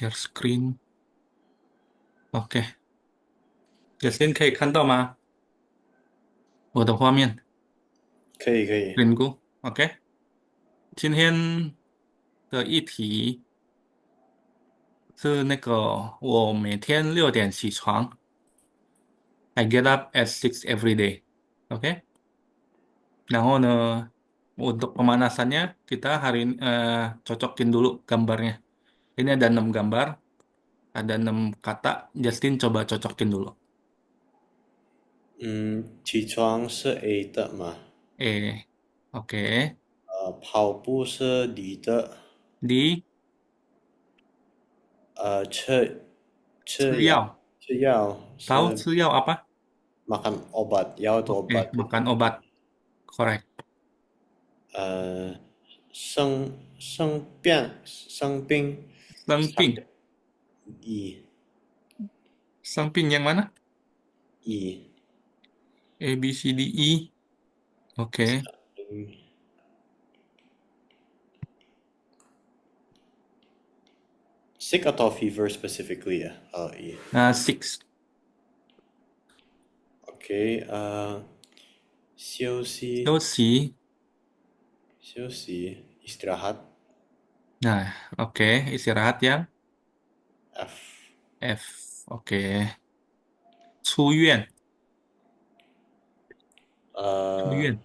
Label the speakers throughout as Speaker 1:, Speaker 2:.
Speaker 1: share screen。OK， Justin 可以看到吗？我的画面
Speaker 2: 可以可以。
Speaker 1: ，screen กู OK，今天的议题是那个我每天6点起床，I get up at 6 every day。OK，然后呢，untuk pemanasannya kita hari ini cocokin dulu gambarnya. Ini ada 6 gambar, ada 6 kata. Justin coba cocokin dulu.
Speaker 2: 起床是 A 的嘛？OK，跑步是你的。
Speaker 1: di
Speaker 2: 吃药
Speaker 1: 吃药，
Speaker 2: 吃药
Speaker 1: tahu
Speaker 2: 是
Speaker 1: 吃药apa?
Speaker 2: makan obat，药的
Speaker 1: Oke，obat
Speaker 2: 是
Speaker 1: makan obat. Correct.
Speaker 2: 呃生病
Speaker 1: 生病，
Speaker 2: 乙
Speaker 1: 生病 yang mana?
Speaker 2: 乙
Speaker 1: A, B, C, D, E. Oke.
Speaker 2: sick atau fever specifically ya? Oh, iya.
Speaker 1: Nah, six.
Speaker 2: Oke, 休息
Speaker 1: 休息.
Speaker 2: 休息 istirahat
Speaker 1: Nah, oke. Istirahat yang
Speaker 2: F
Speaker 1: F. Oke. 出院.
Speaker 2: 呃
Speaker 1: 出院.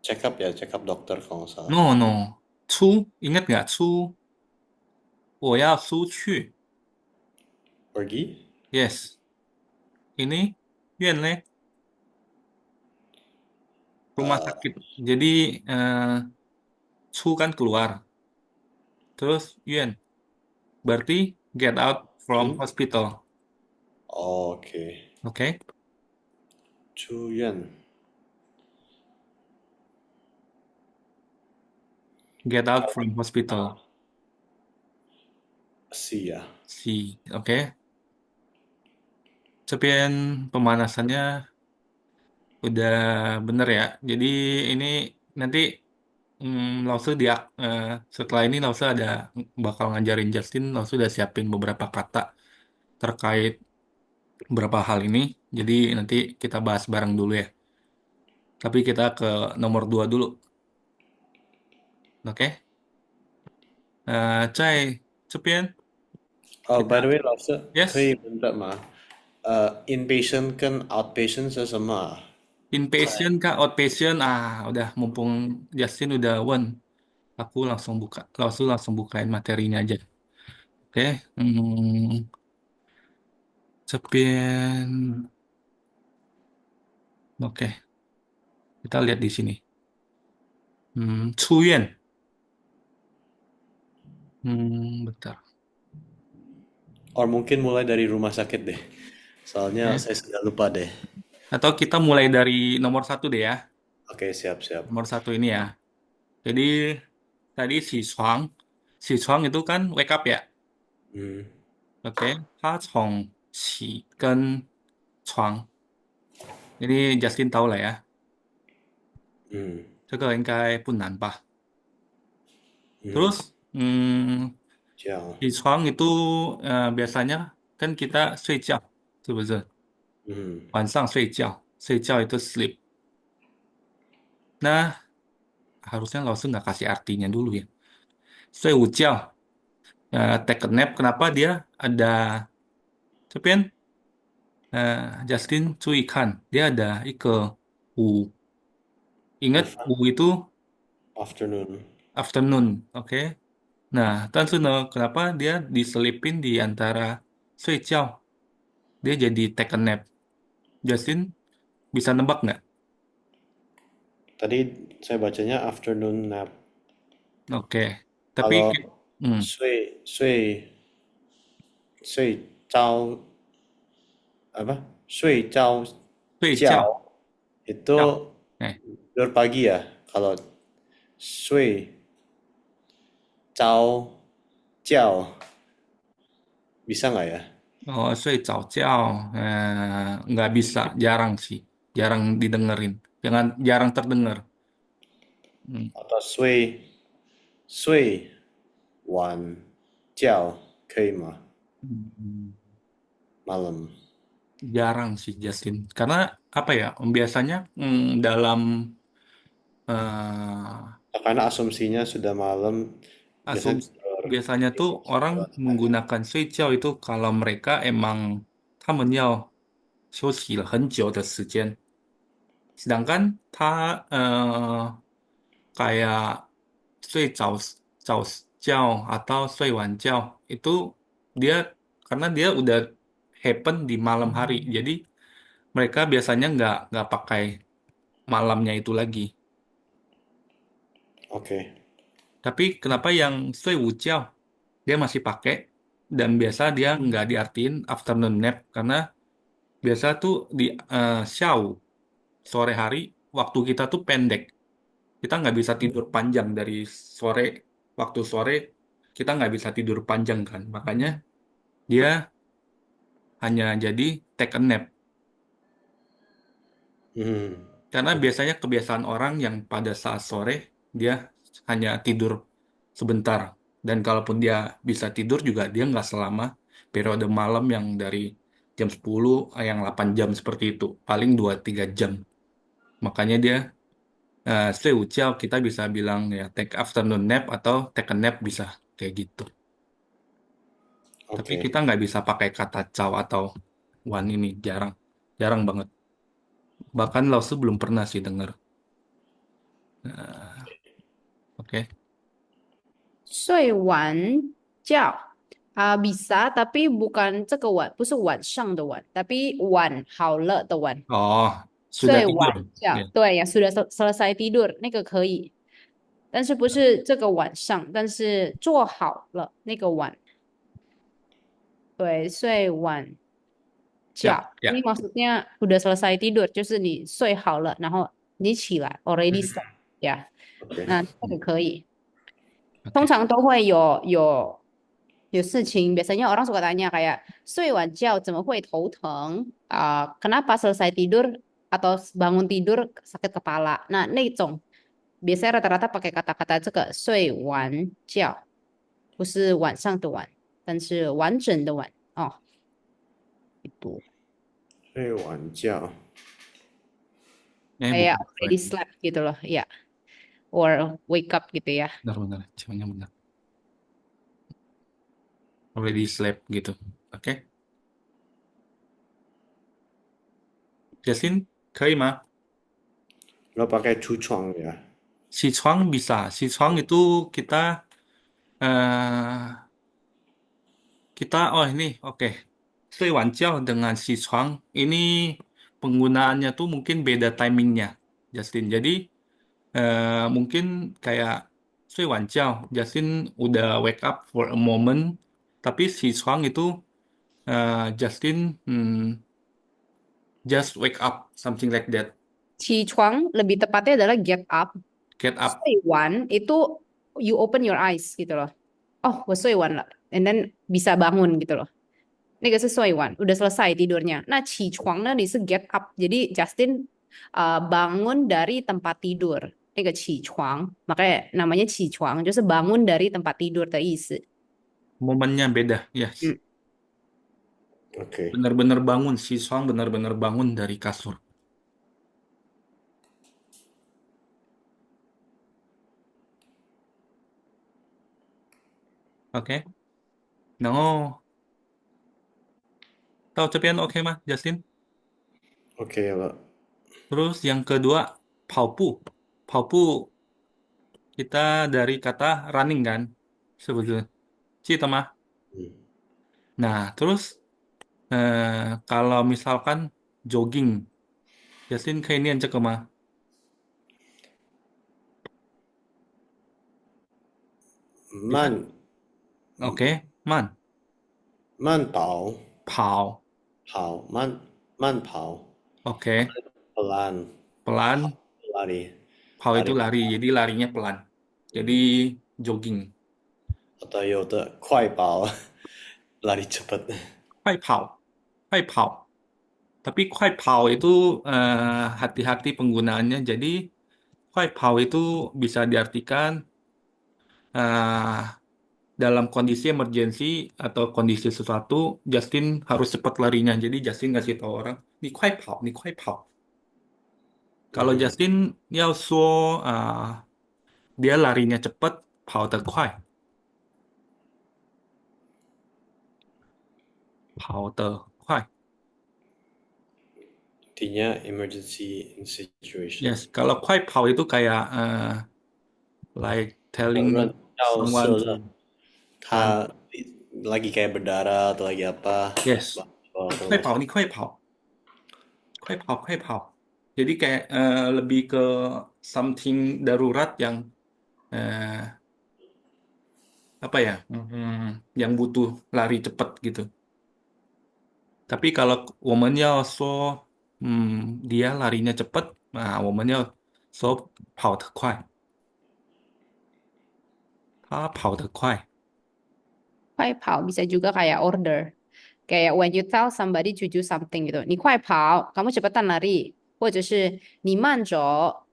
Speaker 2: check up ya, check up dokter kalau nggak salah.
Speaker 1: No, no. 出，ingat nggak? 出，我要出去.
Speaker 2: Pergi
Speaker 1: Yes. Ini 院 rumah sakit. Jadi eh, 出 kan keluar. Terus 院 berarti get out from
Speaker 2: Hmm?
Speaker 1: hospital.
Speaker 2: Oke.
Speaker 1: Oke?
Speaker 2: 出院
Speaker 1: Get out from hospital.
Speaker 2: C ya.
Speaker 1: Si. Oke. 这边 pemanasannya udah bener ya. Jadi ini nanti Lause setelah ini Lause ada bakal ngajarin Justin. Lause udah siapin beberapa kata terkait beberapa hal ini. Jadi nanti kita bahas bareng dulu ya. Tapi kita ke nomor 2 dulu. Oke? 在这边
Speaker 2: By the
Speaker 1: kita
Speaker 2: way，老师可
Speaker 1: yes
Speaker 2: 以问的吗？inpatient 跟 outpatient 是什么啊？inpatient
Speaker 1: kah outpatient udah mumpung Justin udah aku langsung bukain materinya aja. Oke, Cepian. Oke, kita lihat di sini. 出院. Bentar.
Speaker 2: Or mungkin mulai dari rumah sakit deh. Soalnya
Speaker 1: Oke.
Speaker 2: saya sudah lupa deh.
Speaker 1: Atau kita mulai dari nomor 1 deh ya.
Speaker 2: Oke, siap siap.
Speaker 1: Nomor 1 ini ya. Jadi tadi si Chuang itu kan wake up ya.
Speaker 2: Hmm.
Speaker 1: Oke, 他从起跟床. Jadi Justin tahu lah ya.
Speaker 2: 嗯
Speaker 1: 这个应该不难吧?
Speaker 2: 嗯，Terus,
Speaker 1: 嗯，
Speaker 2: 这样，
Speaker 1: 起床 itu biasanya kan kita 睡觉，是不是？
Speaker 2: 嗯，
Speaker 1: 晚上睡觉，睡觉 itu sleep. Nah, harusnya langsung nggak kasih artinya dulu ya. 睡午觉, take a nap. Kenapa dia ada, Cepian, Justin 注意看, dia ada 一个午. Ingat, 午 itu
Speaker 2: afternoon.
Speaker 1: afternoon, oke? Nah, 但是呢, kenapa dia diselipin di antara 睡觉? Dia jadi take a nap. Justin bisa nebak nggak?
Speaker 2: Tadi saya bacanya afternoon nap.
Speaker 1: Oke, tapi
Speaker 2: Kalau
Speaker 1: 嗯
Speaker 2: 睡着apa? 睡着
Speaker 1: 睡觉
Speaker 2: 觉 itu
Speaker 1: 觉，哎
Speaker 2: tidur pagi ya. Kalau 睡着觉 bisa nggak ya?
Speaker 1: oh 睡早觉, nggak bisa, jarang sih, jarang didengerin, jarang terdengar. Hmm,
Speaker 2: Atau 睡晚叫可以吗？Hmm, malam.
Speaker 1: jarang sih Justin. Karena apa ya? Biasanya dalam eh,
Speaker 2: Karena asumsinya sudah malam, biasanya
Speaker 1: asumsi biasanya tuh orang menggunakan 睡觉 itu kalau mereka emang 他们要休息了很久的时间。Sedangkan kayak 睡早觉 atau 睡晚觉 itu dia karena dia udah happen di malam hari, jadi mereka biasanya nggak pakai malamnya itu lagi.
Speaker 2: Oke.
Speaker 1: Tapi kenapa yang 睡午觉 dia masih pakai dan biasa dia nggak diartiin afternoon nap karena biasa tuh di 下午 sore hari waktu kita tuh pendek. Kita nggak bisa tidur panjang dari sore, waktu sore kita nggak bisa tidur panjang kan, makanya dia hanya jadi take a nap.
Speaker 2: Hmm.
Speaker 1: Karena biasanya kebiasaan orang yang pada saat sore dia hanya tidur sebentar, dan kalaupun dia bisa tidur juga dia nggak selama periode malam yang dari jam 10 yang 8 jam seperti itu, paling 2-3 jam. Makanya dia 睡午觉 kita bisa bilang ya take afternoon nap atau take a nap bisa kayak gitu. Tapi
Speaker 2: Oke.
Speaker 1: kita nggak bisa pakai kata caw atau wan ini jarang, jarang banget. Bahkan Lause belum pernah sih dengar. Nah, oke.
Speaker 3: 睡完觉bisa tapi bukan 这个晚，不是晚上的晚，tapi 晚好了的晚，Oh,
Speaker 1: sudah tidur.
Speaker 3: 睡完觉，Ya. 对呀，sudah selesai tidur 那个可以，但是不是这个晚上，但是做好了那个晚，对，睡完觉。
Speaker 1: Ya,
Speaker 3: Ini
Speaker 1: ya.
Speaker 3: maksudnya udah selesai tidur，就是你睡好了，然后你起来，already slept，呀，Oke. 那这个可以。通
Speaker 1: Oke.
Speaker 3: 常都会有事情，biasanya orang suka tanya kayak 睡完觉怎么会头疼啊、kenapa selesai tidur atau bangun tidur sakit kepala. Nah, 那种 biasanya rata-rata pakai kata-kata 这个睡完觉，不是晚上的晚，但是完整的晚哦，itu
Speaker 2: 睡晚觉。
Speaker 3: kayak
Speaker 1: Bukan
Speaker 3: already
Speaker 1: lagi.
Speaker 3: slept gitu loh, ya, or wake up gitu ya.
Speaker 1: Benar-benar, ceweknya benar. Already slept gitu. Oke. Jasin, 可以吗?
Speaker 2: Nggak pakai cucong ya.
Speaker 1: Si Chuang bisa. Si Chuang itu kita eh oh ini oke. 睡晚觉 dengan si Chuang ini penggunaannya tuh mungkin beda timingnya, Justin. Jadi mungkin kayak 睡晚觉 Justin udah wake up for a moment, tapi si Chuang itu Justin just wake up, something like that.
Speaker 3: 起床 lebih tepatnya adalah get up.
Speaker 1: Get up.
Speaker 3: 睡完 itu you open your eyes gitu loh. Oh, 我睡完了. And then bisa bangun gitu loh. 那个是睡完, udah selesai tidurnya. Nah, 起床呢你是 get up. Jadi Justin bangun dari tempat tidur. 那个起床, makanya namanya 起床, 就是 bangun dari tempat tidur 的意思.
Speaker 1: Momennya beda, ya.
Speaker 3: Hmm.
Speaker 2: Oke.
Speaker 1: Benar-benar bangun, si Chuang benar-benar bangun dari kasur. Oke. No. Tahu cepian oke mah, Justin?
Speaker 2: Oke Pak.
Speaker 1: Terus yang kedua, 跑步. 跑步 kita dari kata running kan, sebetulnya. Cita mah.
Speaker 2: Hmm.
Speaker 1: Nah, terus kalau misalkan jogging, Justin kayak ini aja ke mah. Bisa?
Speaker 2: 慢
Speaker 1: Oke, man.
Speaker 2: 慢跑，
Speaker 1: 跑.
Speaker 2: 慢跑，Oke, pelan
Speaker 1: pelan.
Speaker 2: lari
Speaker 1: 跑 itu
Speaker 2: lari
Speaker 1: lari, jadi larinya pelan. Jadi jogging.
Speaker 2: atau 有的快跑lari cepat.
Speaker 1: 快跑. 快跑. Tapi 快跑 itu hati-hati penggunaannya. Jadi 快跑 itu bisa diartikan eh, dalam kondisi emergency atau kondisi sesuatu, Justin harus cepat larinya. Jadi Justin ngasih tahu orang, 你快跑，你快跑. Kalau
Speaker 2: Mhm.
Speaker 1: Justin 要说dia larinya cepat, 跑得快，跑得快。
Speaker 2: Intinya emergency situation.
Speaker 1: Yes, kalau 快跑itu kayak like telling
Speaker 2: 要
Speaker 1: someone
Speaker 2: 射
Speaker 1: to
Speaker 2: 热，run. 他 lagi kayak berdarah atau lagi apa,
Speaker 1: Yes,
Speaker 2: kalau
Speaker 1: 快跑，masuk. 你快跑，快跑，快跑. Jadi kayak lebih ke something darurat yang eh, apa ya, yang butuh lari cepat gitu. Tapi kalau 我们要说，dia larinya cepat, nah 我们要说跑得快，他跑得快。
Speaker 3: 快跑 bisa juga kayak order. Kayak when you tell somebody to do something gitu. 你快跑, kamu cepetan lari. 或者是你慢走,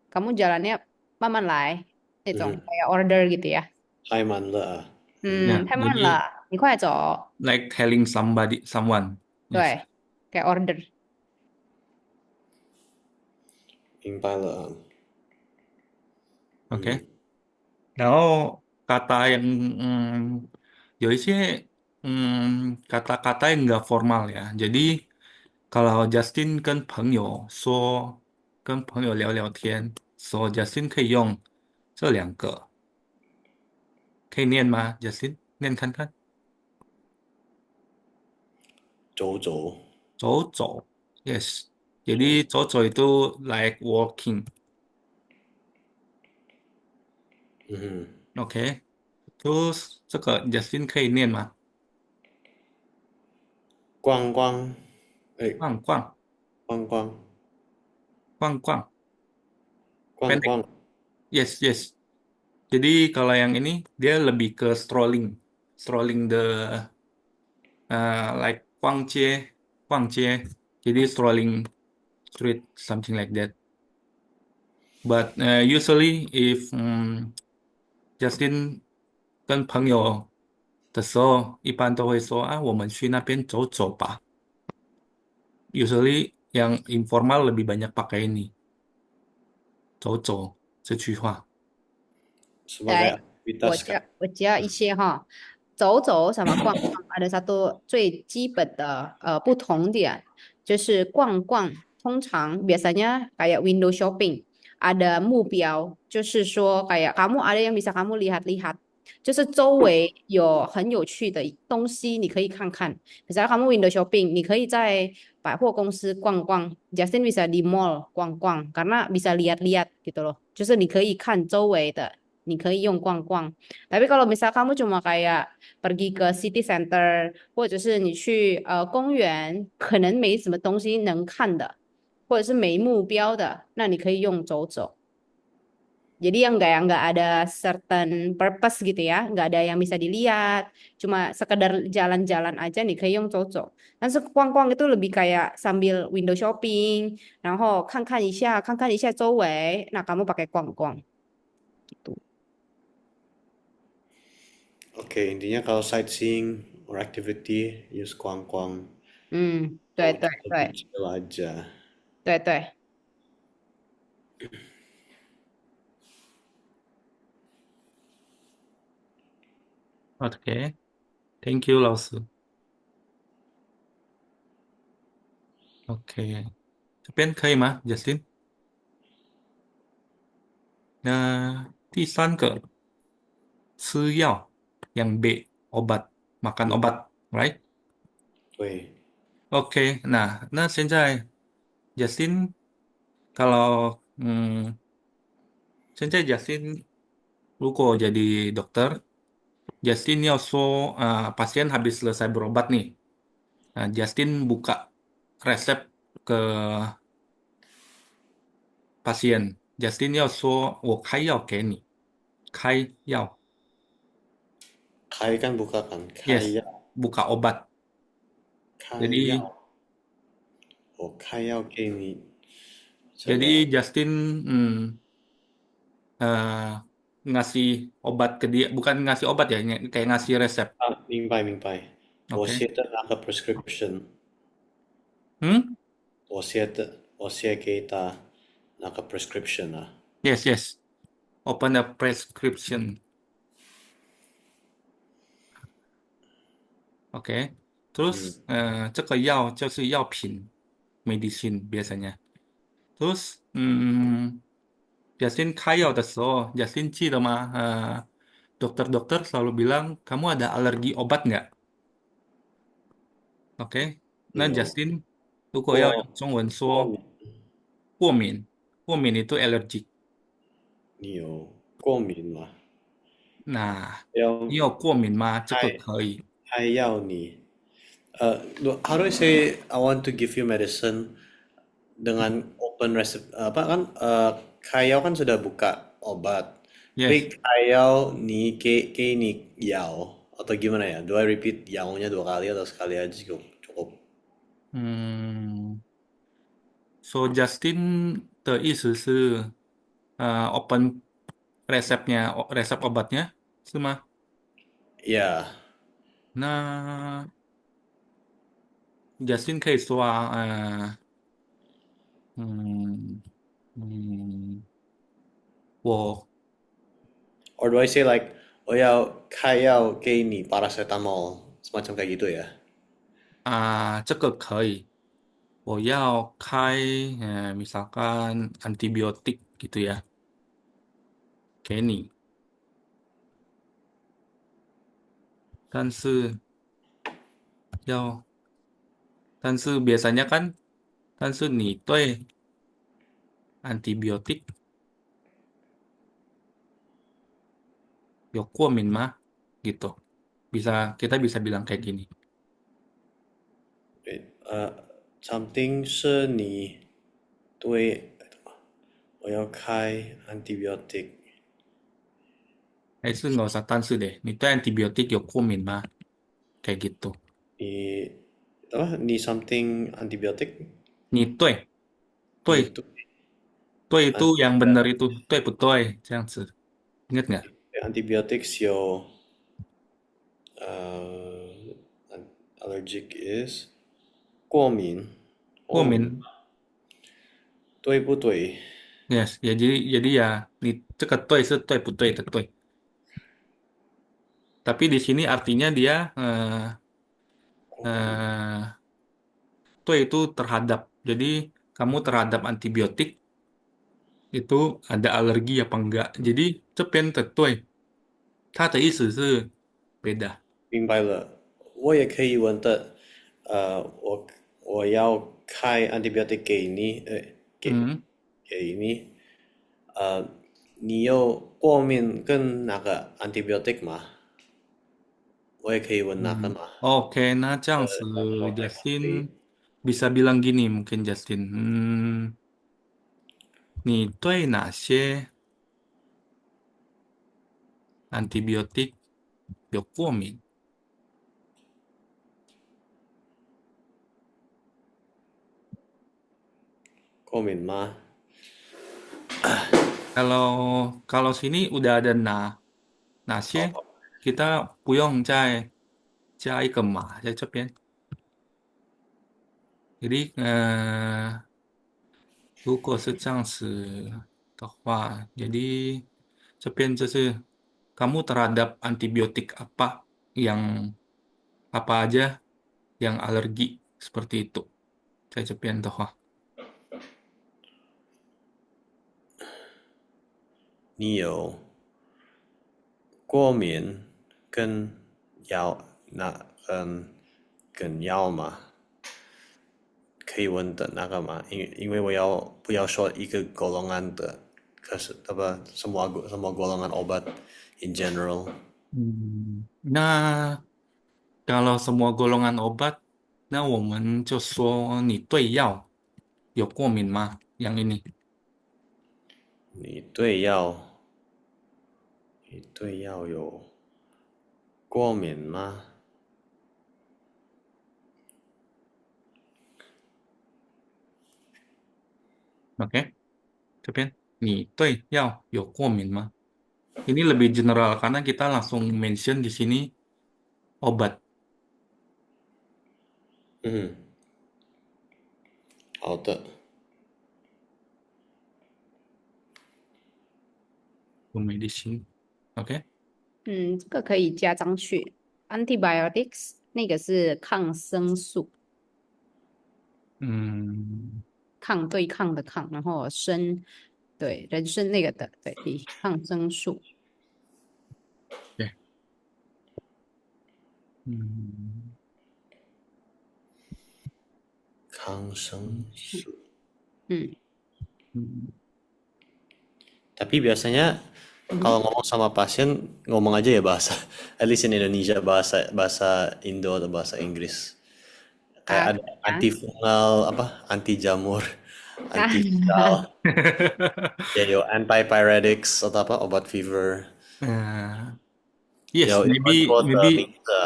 Speaker 3: kamu jalannya 慢慢来. Itu
Speaker 2: Mhm.
Speaker 3: kayak order gitu ya.
Speaker 2: 太慢了啊。
Speaker 1: Ya, jadi
Speaker 3: 太慢了，你快走.
Speaker 1: like telling someone. Yes,
Speaker 3: 对，kayak order.
Speaker 2: 明白了啊。
Speaker 1: oke.
Speaker 2: 嗯，
Speaker 1: 然后kata yang有一些kata-kata yang nggak formal ya. Jadi kalau Justin 跟朋友聊聊天，说 Justin 可以用这2个，可以念吗？Justin 念看看，
Speaker 2: 走走。
Speaker 1: 走走，yes. Jadi 走走 itu like walking,
Speaker 2: 嗯哼，oke.
Speaker 1: Terus 这个 Justin 可以念吗？
Speaker 2: 逛逛，哎，
Speaker 1: 逛逛
Speaker 2: 逛逛
Speaker 1: 逛逛
Speaker 2: 逛
Speaker 1: pendek.
Speaker 2: 逛，
Speaker 1: Yes, yes. Jadi kalau yang ini dia lebih ke strolling, strolling the like 逛街, 逛街. Jadi strolling street something like that. But usually if Justin 跟朋友的时候，一般都会说啊，我们去那边走走吧. Usually yang informal lebih banyak pakai ini, 走走这句话.
Speaker 2: sebagai
Speaker 3: 来，我
Speaker 2: aktivitas
Speaker 3: 教
Speaker 2: kan.
Speaker 3: 我教一些哈，走走 sama 逛逛 ada satu 最基本的不同点，就是逛逛通常 biasanya kayak window shopping ada 目标，就是说 kayak kamu ada yang bisa kamu lihat-lihat，就是周围有很有趣的东西你可以看看。misalnya kamu window shopping，你可以在百货公司逛逛，Justin bisa di mall 逛逛，karena bisa lihat-lihat gitu loh，就是你可以看周围的。你可以用逛逛。Tapi kalau misal kamu cuma kayak pergi ke city center，或者是你去公园，可能没什么东西能看的，或者是没目标的，那你可以用走走。Jadi yang nggak ada certain purpose gitu ya, nggak ada yang bisa dilihat, cuma sekedar jalan-jalan aja nih 可以用走走。但是逛逛 itu lebih kayak sambil window shopping，然后看看一下周围，那 kamu pakai 逛逛gitu。
Speaker 2: Oke, intinya kalau sightseeing or activity use 逛逛，kalau
Speaker 3: 对对
Speaker 2: kita
Speaker 3: 对
Speaker 2: chill aja.
Speaker 3: 对对。
Speaker 1: OK, thank you 老师. OK, 这边可以吗 Justin? 那第3个吃药 yang B obat, makan obat, right?
Speaker 2: 对，OK,
Speaker 1: nah 现在 Justin kalau 现在 Justin 如果jadi dokter, Justin 要说pasien habis selesai berobat nih. Nah, Justin buka resep ke pasien. Justin 要说我开药给你，开药.
Speaker 2: 开 kan buka kan,
Speaker 1: Yes,
Speaker 2: 开药，buka
Speaker 1: obat.
Speaker 2: 开
Speaker 1: Jadi
Speaker 2: 药，我开药给你，这
Speaker 1: jadi
Speaker 2: 个
Speaker 1: Justin eh, ngasih obat ke dia, bukan ngasih obat ya, kayak ngasih resep.
Speaker 2: 啊，明白明白。我
Speaker 1: Oke.
Speaker 2: 写的那个 prescription，Hmm? 我写给他那个 prescription 啊。
Speaker 1: Yes, yes. Open a prescription. Oke.
Speaker 2: 嗯
Speaker 1: Terus 这个药就是药品 medicine biasanya. Terus Justin 开药的时候，Justin 记得吗？dokter-dokter selalu bilang kamu ada alergi obat nggak? Oke. 那
Speaker 2: 有
Speaker 1: Justin 如果要
Speaker 2: 过
Speaker 1: 用中文说
Speaker 2: 过敏，
Speaker 1: 过敏，过敏 itu allergic。
Speaker 2: 你有过敏吗？
Speaker 1: 那
Speaker 2: 要
Speaker 1: 你有过敏吗？这个
Speaker 2: 还
Speaker 1: 可以。
Speaker 2: 还要你how do I say I want to give you medicine dengan open recipe apa kan Kayau kan sudah buka obat.
Speaker 1: Yes.
Speaker 2: Tapi Kayau ni ke ni yao atau gimana ya? Do I repeat yao-nya 2 kali atau sekali aja cukup? Cukup.
Speaker 1: 嗯，So Justin 的意思是open resep obatnya 是吗？Ya, 那 Justin 可以说嗯嗯，我
Speaker 2: or do I say like oh ya Kayau ke ni paracetamol semacam kayak gitu ya?
Speaker 1: 这个可以，我要开misalkan antibiotik gitu ya，给你，但是要，但是 biasanya kan，但是你对 antibiotik 有过敏吗？Gitu. Kita bisa bilang kayak gini.
Speaker 2: 对，something 是你对我要开 antibiotic，
Speaker 1: 还是 nggak usah 但是 deh. 你对 antibiotik 有过敏吗？Kayak gitu.
Speaker 2: 你你 something antibiotic，
Speaker 1: 你对对
Speaker 2: 你对
Speaker 1: 对 itu
Speaker 2: an-
Speaker 1: yang benar itu 对不对？这样子 ingat nggak？antibiotics
Speaker 2: 有allergic is 过敏，过敏
Speaker 1: 过敏
Speaker 2: 对不对？yes
Speaker 1: ya jadi ya 你这个对是对不对的对，tapi di sini artinya dia
Speaker 2: 过敏
Speaker 1: eh 对 itu terhadap. Jadi kamu terhadap antibiotik itu ada alergi apa enggak? Jadi 这边的对，它的意思是 beda。
Speaker 2: 明白了，我也可以问的，我要开 antibiotic 给你，
Speaker 1: 嗯。
Speaker 2: 给你，你有过敏跟那个 antibiotic 吗？我也可以问那个吗？Oke,
Speaker 1: nah 这样子
Speaker 2: 说还不可以。
Speaker 1: Justin bisa bilang gini mungkin Justin. 你对哪些 antibiotik 有过敏？
Speaker 2: 过敏吗？kalau
Speaker 1: kalau sini udah ada 哪些
Speaker 2: 哦，kita
Speaker 1: 不用再加一个码在这边。Jadi 如果是这样子的话，jadi 这边就是 kamu terhadap antibiotik yang apa aja yang alergi seperti itu. 在这边的话，
Speaker 2: 你有过敏跟药跟药吗？可以问的那个吗？因为我要不要说一个 golongan 的，可是apa semua golongan obat in general。
Speaker 1: 那kalau semua golongan obat，那我们就说你对药有过敏吗？Yang ini，
Speaker 2: 你对药你对药有过敏吗？OK，
Speaker 1: 这边你对药有过敏吗？ Ini lebih general karena kita langsung mention di sini obat.
Speaker 2: 嗯，好的。
Speaker 1: medicine. OK，
Speaker 3: 这个可以加上去。Antibiotics 那个是抗生素，
Speaker 1: 嗯
Speaker 3: 对抗的抗，然后对，人参那个的，对，抗生素。
Speaker 1: ，OK，嗯
Speaker 2: 抗生素。
Speaker 3: 嗯
Speaker 1: hmm.
Speaker 2: Tapi biasanya
Speaker 3: 嗯
Speaker 2: kalau ngomong sama pasien ngomong aja ya bahasa, at least in Indonesia bahasa bahasa Indo atau bahasa Inggris. Kayak ada
Speaker 3: ah
Speaker 2: antifungal, apa, anti jamur,
Speaker 3: ah
Speaker 2: anti viral, ya yo antipyretics atau apa obat fever.
Speaker 1: Uh, yes,
Speaker 2: Yo itu kuota
Speaker 1: maybe
Speaker 2: bisa.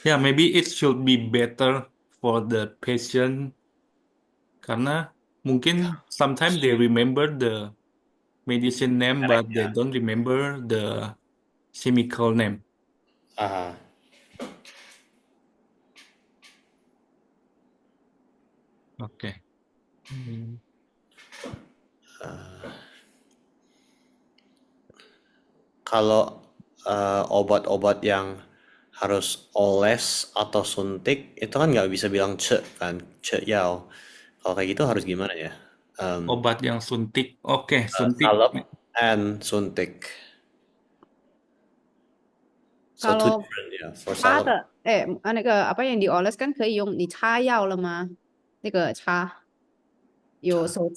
Speaker 1: yeah, maybe it should be better for the patient karena mungkin sometimes they remember the medicine name but they
Speaker 2: Mereknya.
Speaker 1: don't remember the chemical name.
Speaker 2: Aha.
Speaker 1: Oke. Hmm.
Speaker 2: Kalau obat-obat yang harus oles atau suntik itu kan nggak bisa bilang ce kan, ce yao. Kalau kayak gitu harus gimana ya?
Speaker 1: Obat yang suntik. Oke, suntik.
Speaker 2: Salep and suntik. So two
Speaker 3: ，kalau
Speaker 2: different ya for
Speaker 3: 擦
Speaker 2: salep.
Speaker 3: 的，哎，那个apa yang dioles kan 可以用，你擦药了吗？那个擦有手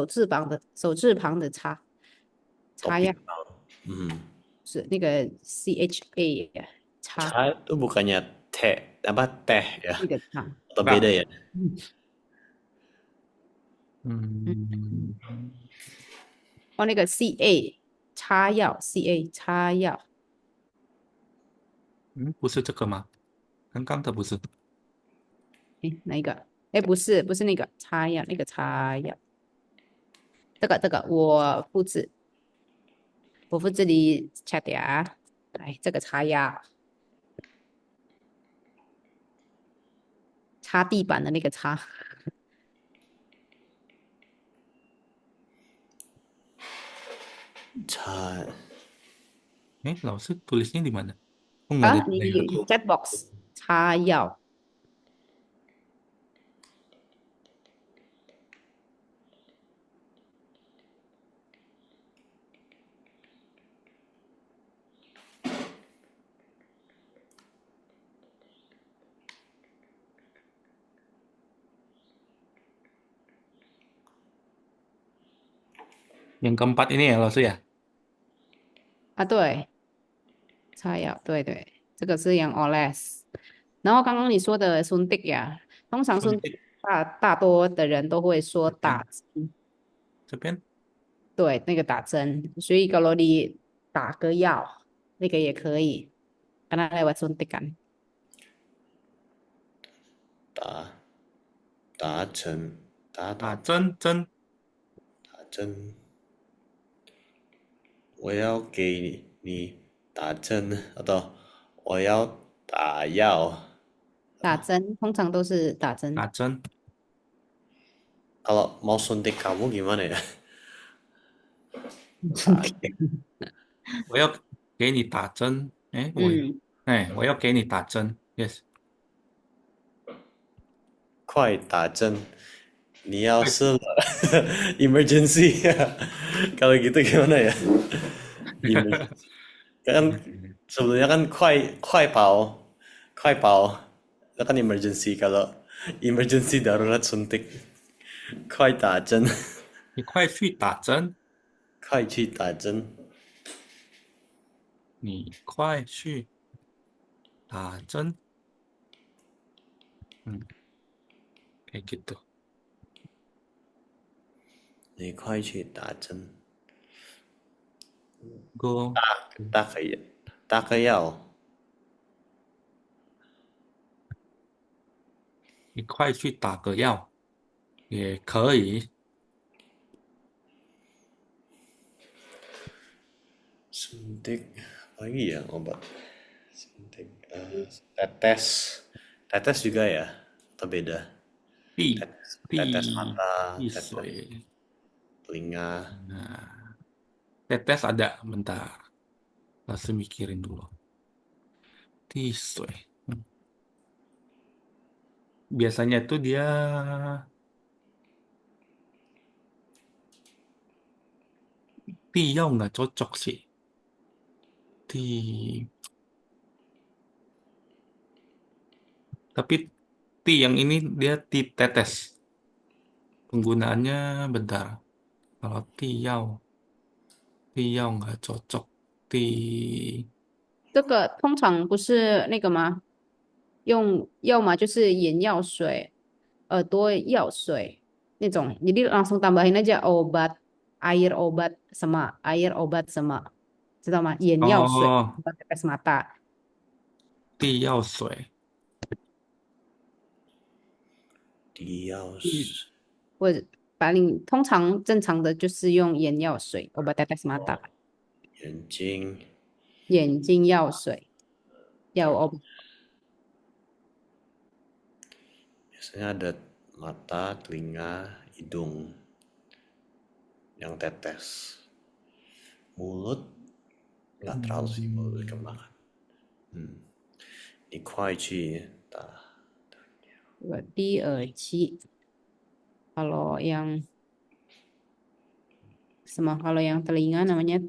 Speaker 3: 字旁的擦，擦药
Speaker 2: Topikal. Hmm.
Speaker 3: 是那个 CHA 呀，擦
Speaker 2: Cha itu bukannya teh apa teh ya?
Speaker 3: 那个擦。
Speaker 2: Atau beda
Speaker 1: Nah,
Speaker 2: ya?
Speaker 3: 嗯，
Speaker 1: 嗯
Speaker 3: 哦，那个 CA 擦药，CA 擦药，
Speaker 1: 不是这个吗？刚刚的不是。
Speaker 3: 哎，哪一个？哎，不是那个擦药，那个擦药，这个我复制你 chat 呀，来这个擦药，擦地板的那个擦，Cha
Speaker 1: 哎，老师 tulisnya di mana? Oh, nggak ada
Speaker 3: 啊，di 你
Speaker 1: layar.
Speaker 3: chat box 擦药，Yang
Speaker 1: keempat ini ya, langsung ya?
Speaker 3: 啊，对，擦药，对对，这个是用 oles。然后刚刚你说的 suntik 呀，通常 suntik
Speaker 1: Suntik.
Speaker 3: 大多的人都会说
Speaker 1: 这边，
Speaker 3: 打针，
Speaker 1: 这边。
Speaker 3: 对，那个打针，所以kalau你打个药，那个也可以，karena lewat suntik kan。
Speaker 2: 打打针打
Speaker 1: 打
Speaker 2: 打
Speaker 1: 针，
Speaker 2: 打针，我要给你打针，atau 我要打药。
Speaker 3: 打针通常都是打针，
Speaker 1: 打针。
Speaker 2: Kalau mau suntik kamu gimana ya? 打
Speaker 1: 我要给你打针。哎，
Speaker 3: 嗯，
Speaker 1: 我要给你打针。Yes，
Speaker 2: 快打针，你要是了 emergency ya. Kalau gitu gimana ya? Emergency. Kan sebetulnya kan 快跑itu kan emergency. Kalau emergency darurat suntik, 快打针，
Speaker 1: 你快去打针。
Speaker 2: 快去打针。
Speaker 1: 你快去打针。kayak gitu.
Speaker 2: 你快去打针，Go，打个药，
Speaker 1: 你快去打个药也可以。
Speaker 2: Suntik apa lagi ya obat? Suntik, tetes. Tetes juga ya? Atau beda?
Speaker 1: 地
Speaker 2: Tetes, tetes
Speaker 1: 地
Speaker 2: mata,
Speaker 1: 地
Speaker 2: tetes
Speaker 1: 水，
Speaker 2: telinga.
Speaker 1: nah tetes ada bentar, harus mikirin dulu. 地水, biasanya tuh dia Tiyao nggak cocok sih. Ti, tapi ti yang ini dia ti tetes. Penggunaannya bentar. Kalau Tiyao nggak cocok. Ti,
Speaker 3: 这个通常不是那个吗？用要么就是眼药水、耳朵药水那种，jadi langsung tambahin aja obat air obat sama air obat sama, 知道吗？眼药水
Speaker 1: oh
Speaker 3: obat tetes mata.
Speaker 1: 地药水，Diaus.
Speaker 3: 或者通常正常的就是用眼药水 obat tetes mata，
Speaker 2: Kencing.
Speaker 3: 眼睛药水要 obat
Speaker 2: Biasanya ada mata, telinga, hidung yang tetes. Mulut nggak terlalu sih mulut dikembangkan. Ni kuai chi. Tah.
Speaker 3: 滴耳机。kalau yang kalau yang telinga namanya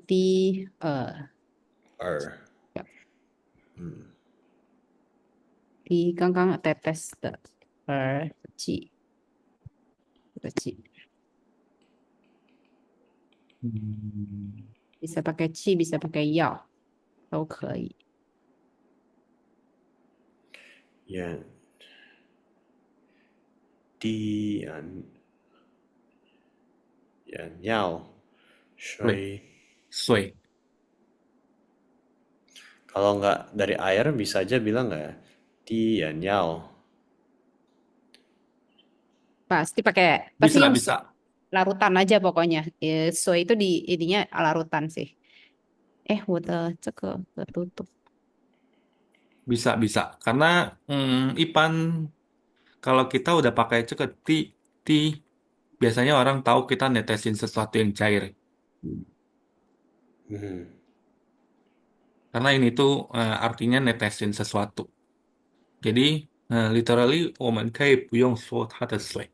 Speaker 2: Er.
Speaker 3: 刚刚 tetes 的耳机，耳机
Speaker 1: Hmm,
Speaker 3: bisa pakai 气，bisa pakai 药，都可以。
Speaker 2: Yan. Di yan. Yan yao.
Speaker 1: 对，
Speaker 2: Shui.
Speaker 1: 水
Speaker 2: Kalau nggak dari air bisa aja bilang nggak ya? Di yan yao.
Speaker 3: Pasti
Speaker 1: bisa
Speaker 3: yang
Speaker 1: bisa
Speaker 3: larutan aja pokoknya. Soy itu di ininya larutan sih. 我的这个tutup.
Speaker 1: bisa karena Ipan kalau kita udah pakai ceket ti biasanya orang tahu kita netesin sesuatu yang cair.
Speaker 2: Hmm.
Speaker 1: Karena ini tuh artinya netesin sesuatu. Jadi literally 我们可以不用说它的水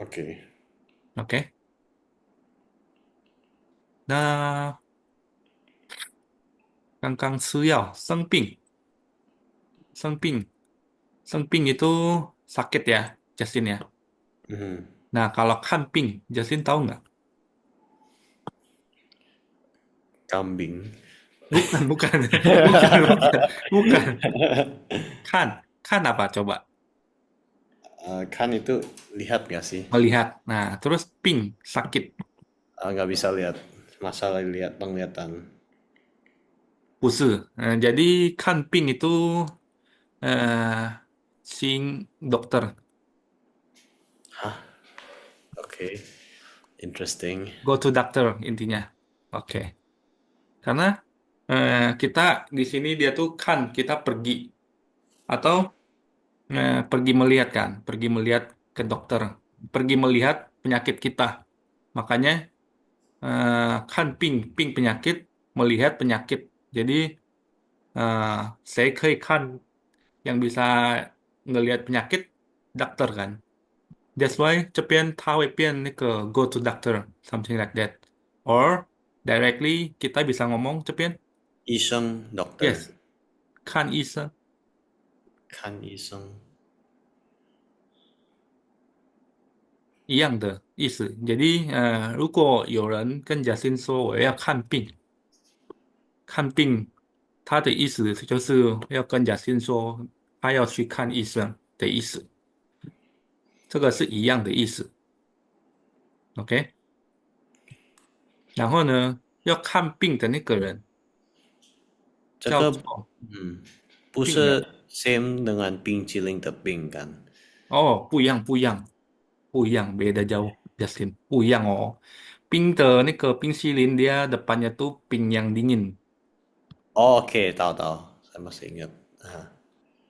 Speaker 2: Oke.，OK？
Speaker 1: 那刚刚吃药生病itu sakit ya, Justin ya.
Speaker 2: Hmm.
Speaker 1: Nah kalau kan ping, Justin tahu nggak?
Speaker 2: Kambing.
Speaker 1: Bukan, bukan. Kan apa coba?
Speaker 2: Kan itu lihat nggak sih?
Speaker 1: Melihat. Nah terus ping sakit,
Speaker 2: Nggak bisa lihat. Masalah lihat penglihatan.
Speaker 1: 不是. Jadi kan ping itu sing dokter.
Speaker 2: Oke. Interesting.
Speaker 1: Go to doctor intinya. Oke. Karena kita di sini dia tuh kan kita pergi atau pergi melihat kan, pergi melihat ke dokter, pergi melihat penyakit kita. Makanya kan ping penyakit, melihat penyakit. Jadi saya kan yang bisa ngelihat penyakit dokter kan. That's why 这边他会变那个 go to doctor something like that. Or directly kita bisa ngomong 这边
Speaker 2: Iseng dokter.
Speaker 1: yes 看医生
Speaker 2: Kan iseng.
Speaker 1: 一样的意思。jadi 如果有人跟贾欣说我要看病，看病，他的意思就是要跟贾欣说他要去看医生的意思，这个是一样的意思。OK，然后呢，要看病的那个人叫
Speaker 2: Cakep.
Speaker 1: 做
Speaker 2: 不
Speaker 1: 病人。
Speaker 2: 是 same dengan ping ciling teping kan?
Speaker 1: 哦，不一样，不一样，不一样，别的叫 Justin 不一样哦。冰的那个冰淇淋dia depannya tuh pink yang dingin.
Speaker 2: Oh, oke, tahu-tahu. Saya masih ingat. Ah,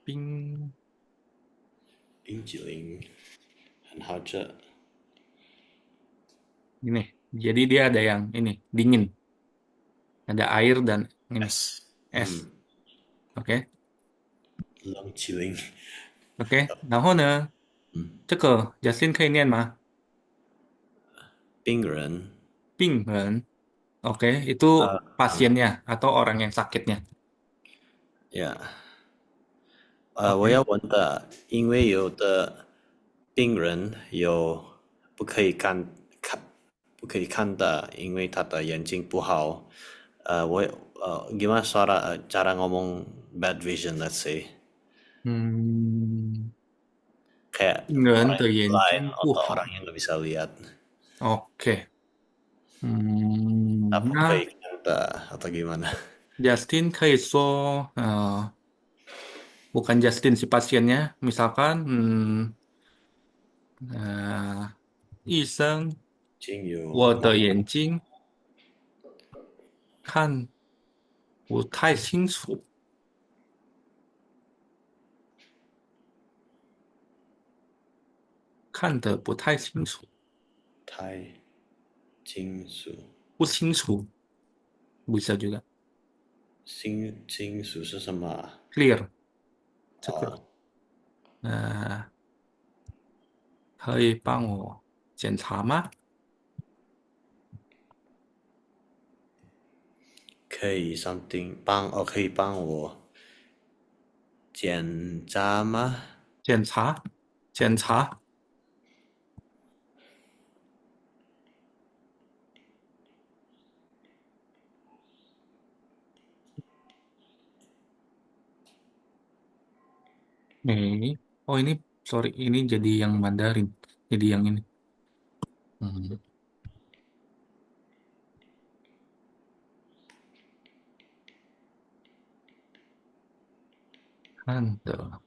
Speaker 1: Pink
Speaker 2: 冰激凌很好吃。
Speaker 1: ini. Jadi dia ada yang ini dingin, ada air dan ini
Speaker 2: S.
Speaker 1: es. OK
Speaker 2: 冷淇淋。
Speaker 1: OK，然后呢，这个 Justin 可以念吗？
Speaker 2: 病人。
Speaker 1: 病人，OK，itu pasiennya atau orang yang sakitnya.
Speaker 2: 呀，我
Speaker 1: OK，
Speaker 2: 要问的，因为有的病人有不可以不可以看的，因为他的眼睛不好。gimana cara ngomong bad vision, let's say,
Speaker 1: 嗯，kayak 病人
Speaker 2: orang
Speaker 1: 的
Speaker 2: yang
Speaker 1: 眼
Speaker 2: blind
Speaker 1: 睛不
Speaker 2: atau
Speaker 1: 好。
Speaker 2: orang yang nggak bisa lihat.
Speaker 1: OK，
Speaker 2: 不可以
Speaker 1: 那
Speaker 2: 看的 atau gimana?
Speaker 1: Justin 可以说，bukan Justin si pasiennya, misalkan, 医生，
Speaker 2: 经有
Speaker 1: 我的眼睛看不太清楚，看得不太清楚，
Speaker 2: 太金属，
Speaker 1: 不清楚，bisa juga
Speaker 2: 金属是什么啊？
Speaker 1: clear 这个，呃，可以帮我检查吗？
Speaker 2: 可以 something 可以帮我检查吗？
Speaker 1: 检查，检查，oh ini, sorry, ini jadi yang Mandarin, jadi yang ini. Hmm, 看得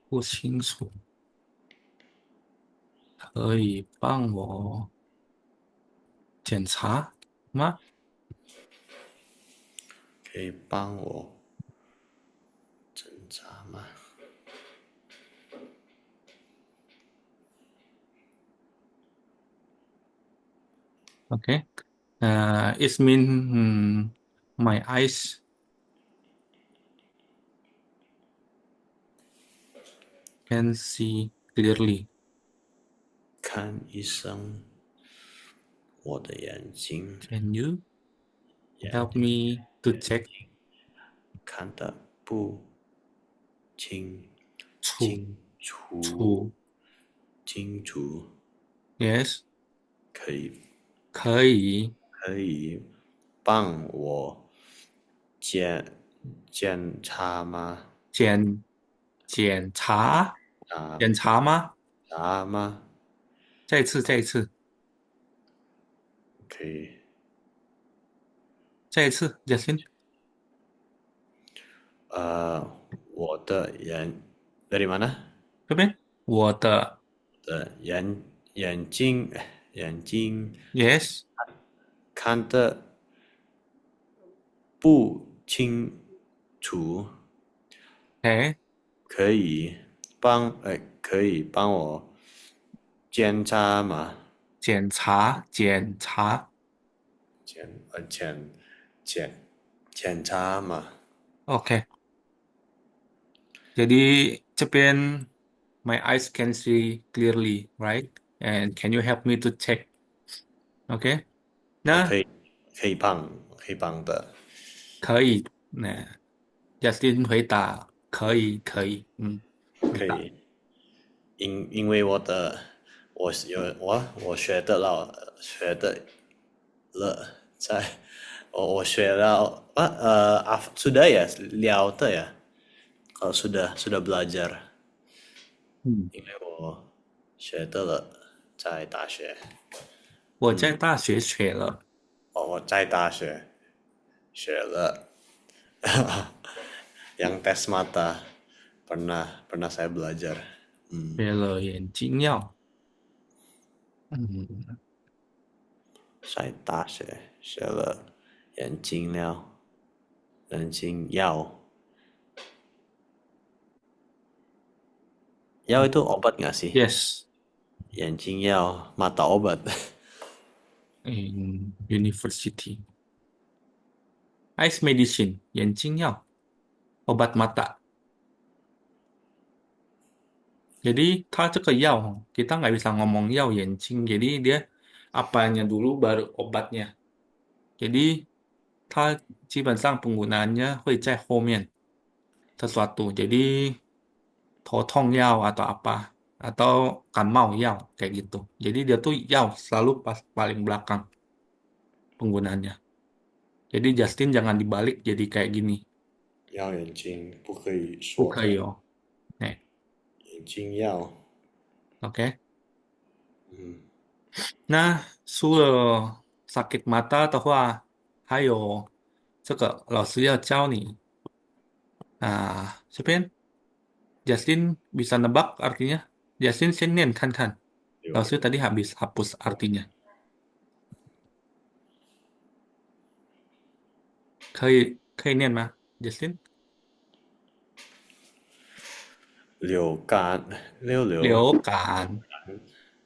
Speaker 1: 不清楚，可以帮我检查吗
Speaker 2: 可以帮我检查吗？
Speaker 1: ？OK，it mean, my eyes can see clearly.
Speaker 2: 看医生，我的眼睛
Speaker 1: Can you
Speaker 2: 眼
Speaker 1: help me to check
Speaker 2: 看得不清
Speaker 1: 楚
Speaker 2: 清楚
Speaker 1: 楚
Speaker 2: 清楚，
Speaker 1: ？Yes，
Speaker 2: 可以
Speaker 1: 可以
Speaker 2: 可以帮我检查吗？
Speaker 1: 检查
Speaker 2: 啊，
Speaker 1: 检查吗？
Speaker 2: 查吗？
Speaker 1: 再一次，再一次，
Speaker 2: 可以。
Speaker 1: 再一次，Justin，
Speaker 2: 我的dari mana？
Speaker 1: 这边我的
Speaker 2: 的眼睛
Speaker 1: ，Yes，
Speaker 2: 看得不清楚，
Speaker 1: 哎，
Speaker 2: 可以帮我检查吗？
Speaker 1: 检查
Speaker 2: 检呃检检检查吗？，OK。
Speaker 1: Jadi Japan, my eyes can see clearly, right? And can you help me to check? OK，那
Speaker 2: 可以帮的。
Speaker 1: 可以。那 Justin 回答可以，可以，回答。
Speaker 2: 可以。因为我学的了，我学到sudah ya 聊的呀，sudah belajar，
Speaker 1: 嗯，
Speaker 2: 因为我学的了，在大学。
Speaker 1: 我在大学学了，
Speaker 2: 我在大学学了yang tes mata pernah saya belajar.
Speaker 1: 学了眼睛药。嗯
Speaker 2: 晒大学了眼睛了，眼睛药itu obat nggak sih?
Speaker 1: Yes,
Speaker 2: 眼睛药 mata obat.
Speaker 1: in university. Eyes medicine, 眼睛药, obat mata. Jadi, 它这个药 kita nggak bisa ngomong 药眼睛. Jadi dia apanya dulu baru obatnya. Jadi 它基本上 penggunaannya 会在后面 sesuatu. Jadi 头痛药 atau apa atau 感冒药 kayak gitu. Jadi dia tuh 药 selalu pas paling belakang penggunaannya. Jadi Justin jangan dibalik jadi kayak gini.
Speaker 2: 药眼睛不可以说在
Speaker 1: 不可以哦。哎
Speaker 2: 眼睛药。
Speaker 1: ，OK。
Speaker 2: 嗯，
Speaker 1: 那除了 sakit mata 的话，还有这个老师要教你这边 Justin bisa nebak artinya. Justin 先念看看。老师 tadi habis hapus artinya. 可以念吗，Justin？
Speaker 2: 流感，
Speaker 1: 流感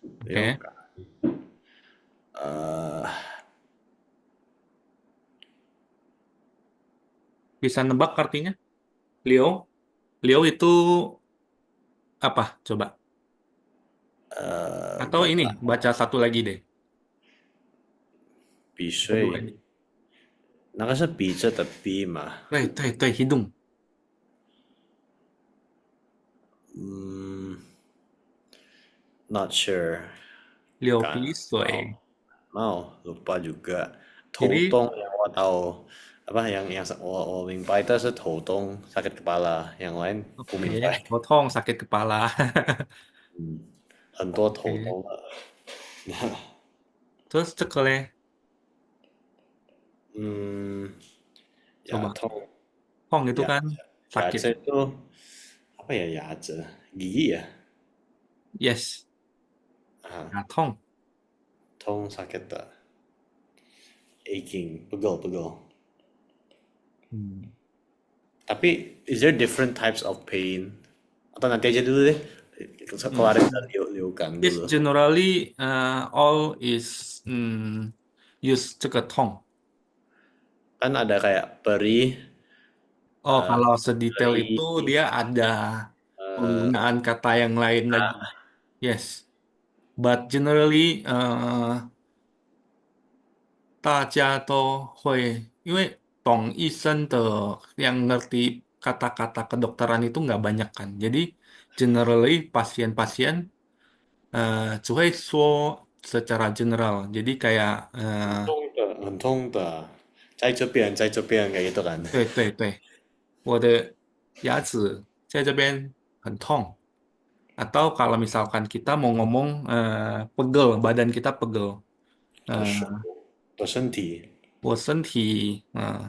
Speaker 1: ，OK，
Speaker 2: 流感，呃，bisa
Speaker 1: nebak artinya? Liu, Liu itu apa? Coba. Atau ini,
Speaker 2: 感染，baca
Speaker 1: satu lagi deh.
Speaker 2: 鼻
Speaker 1: Kedua
Speaker 2: 水，ini. 那个是鼻子的鼻嘛？
Speaker 1: 对对对，hidung.
Speaker 2: 嗯，not sure，
Speaker 1: 流
Speaker 2: 感
Speaker 1: 鼻水。
Speaker 2: 冒 lupa juga，头
Speaker 1: Jadi,
Speaker 2: 痛yang我tahu apa yang 我明白的是头痛 sakit kepala，yang lain 不
Speaker 1: oke,
Speaker 2: 明白。
Speaker 1: 头痛sakit kepala.
Speaker 2: 嗯，很多头
Speaker 1: Oke.
Speaker 2: 痛的。
Speaker 1: Terus 这个嘞，
Speaker 2: 嗯，牙
Speaker 1: coba.
Speaker 2: 痛，
Speaker 1: 痛itu
Speaker 2: 牙
Speaker 1: kan
Speaker 2: 牙
Speaker 1: sakit.
Speaker 2: 齿itu apa ya 牙齿gigi ya
Speaker 1: Yes,
Speaker 2: ah
Speaker 1: 牙痛.
Speaker 2: 痛 sakit tak aching pegel
Speaker 1: Hmm.
Speaker 2: tapi is there different types of pain atau nanti aja dulu deh kelarin
Speaker 1: Hmm.
Speaker 2: liukan
Speaker 1: Yes,
Speaker 2: dulu
Speaker 1: generally all is use 这个痛.
Speaker 2: kan ada kayak perih
Speaker 1: Oh, kalau sedetail itu
Speaker 2: nyeri
Speaker 1: dia ada penggunaan kata yang lain lagi. Yes, but generally 大家都会，因为懂医生的 yang ngerti kata-kata kedokteran itu nggak banyak kan. Jadi generally pasien-pasien 只会说 secara general. Jadi kayak
Speaker 2: 很痛的在这边 kayak gitu kan
Speaker 1: 对对对，我的牙齿在这边很痛. Atau kalau misalkan kita mau ngomong pegel, badan kita pegel.
Speaker 2: 的手
Speaker 1: Eh,
Speaker 2: 的身体
Speaker 1: 我身体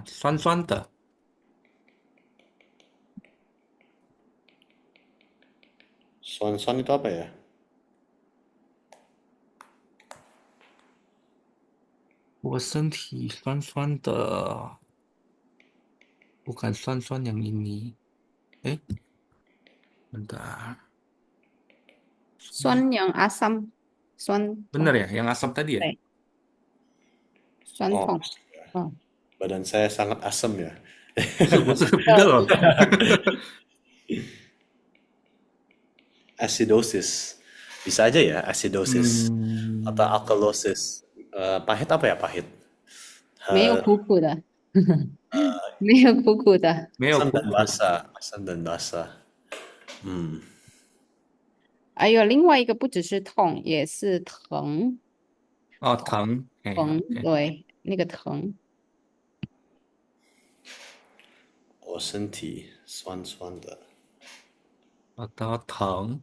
Speaker 1: 酸酸的，
Speaker 2: 酸itu apa ya
Speaker 1: 我身体酸酸的，bukan酸酸 yang ini. Eh, bentar.
Speaker 3: Suan yang asam, suan
Speaker 1: Bener
Speaker 3: tong,
Speaker 1: ya, yang asam tadi ya?
Speaker 3: eh, suan
Speaker 2: oh
Speaker 3: tong. Oh.
Speaker 2: badan saya sangat asam ya
Speaker 1: 不是
Speaker 3: Oh,
Speaker 1: pegel loh.
Speaker 2: acidosis bisa aja ya acidosis atau
Speaker 1: Hmm,
Speaker 2: alkalosis pahit apa ya pahit
Speaker 3: 没有苦苦的，没有苦苦的。
Speaker 1: 没有苦苦。
Speaker 2: asam dan basah
Speaker 3: 还有另外一个不只是痛，也是疼，
Speaker 1: 哦，疼，哎
Speaker 3: 疼，，OK，对，那个疼。
Speaker 2: 我身体酸酸的
Speaker 1: atau 疼，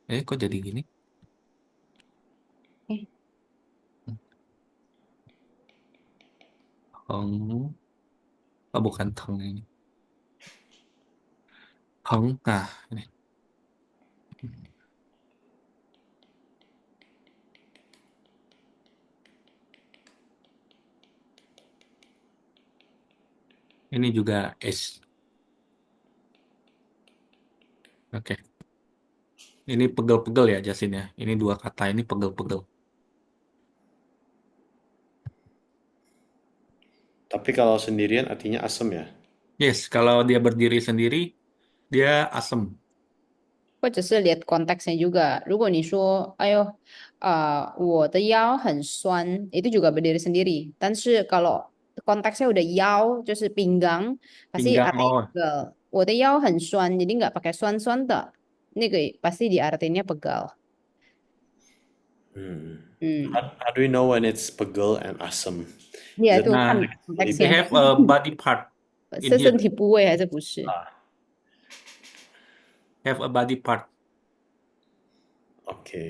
Speaker 1: 哎，kok jadi gini?
Speaker 3: 哎，
Speaker 1: 疼，oh bukan 疼 ini. 疼 nah ini. Ini juga S. Oke. Ini pegel-pegel ya Jasin ya. Ini dua kata ini pegel-pegel.
Speaker 2: Tapi kalau sendirian artinya asem ya.
Speaker 1: Yes, kalau dia berdiri sendiri, dia asem.
Speaker 3: 或者是连 konteksnya juga. 如果你说，哎呦，我的腰很酸, itu juga berdiri sendiri. 但是kalau konteksnya udah 腰, 就是 pinggang, pasti
Speaker 1: Pinggang,
Speaker 3: artinya
Speaker 1: oh.
Speaker 3: pegal. 我的腰很酸, jadi nggak pakai 酸酸的. Ini pasti diartinya pegal.
Speaker 2: How do we know when it's pegel and asem?
Speaker 3: Ya,
Speaker 2: Is it
Speaker 3: itu kan
Speaker 1: Nah, they
Speaker 3: konteksnya.
Speaker 1: have a body part in
Speaker 3: 是
Speaker 1: here.
Speaker 3: 身体部位还是不是？
Speaker 1: Have a body part.
Speaker 2: oke?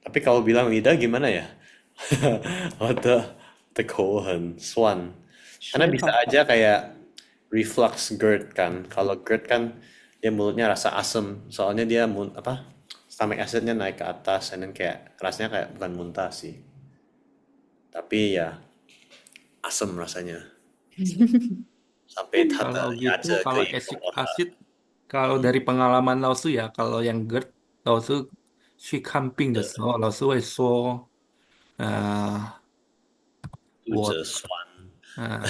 Speaker 2: Tapi kalau bilang lidah gimana ya? 我的口很酸. Karena
Speaker 3: 舌
Speaker 2: bisa
Speaker 3: 头。
Speaker 2: aja kayak reflux GERD kan. Kalau GERD kan dia mulutnya rasa asem. Soalnya dia apa? Stomach acidnya naik ke atas, dan kayak rasanya kayak bukan muntah sih. Tapi ya asem rasanya. Sampai
Speaker 1: Kalau
Speaker 2: 他的
Speaker 1: gitu,
Speaker 2: 牙齿可
Speaker 1: kalau
Speaker 2: 以缝
Speaker 1: acid
Speaker 2: 合。
Speaker 1: acid, kalau dari pengalaman 老师呀，kalau yang GERD，老师去看病的时候，老师会说，我
Speaker 2: 肚子酸。
Speaker 1: 呃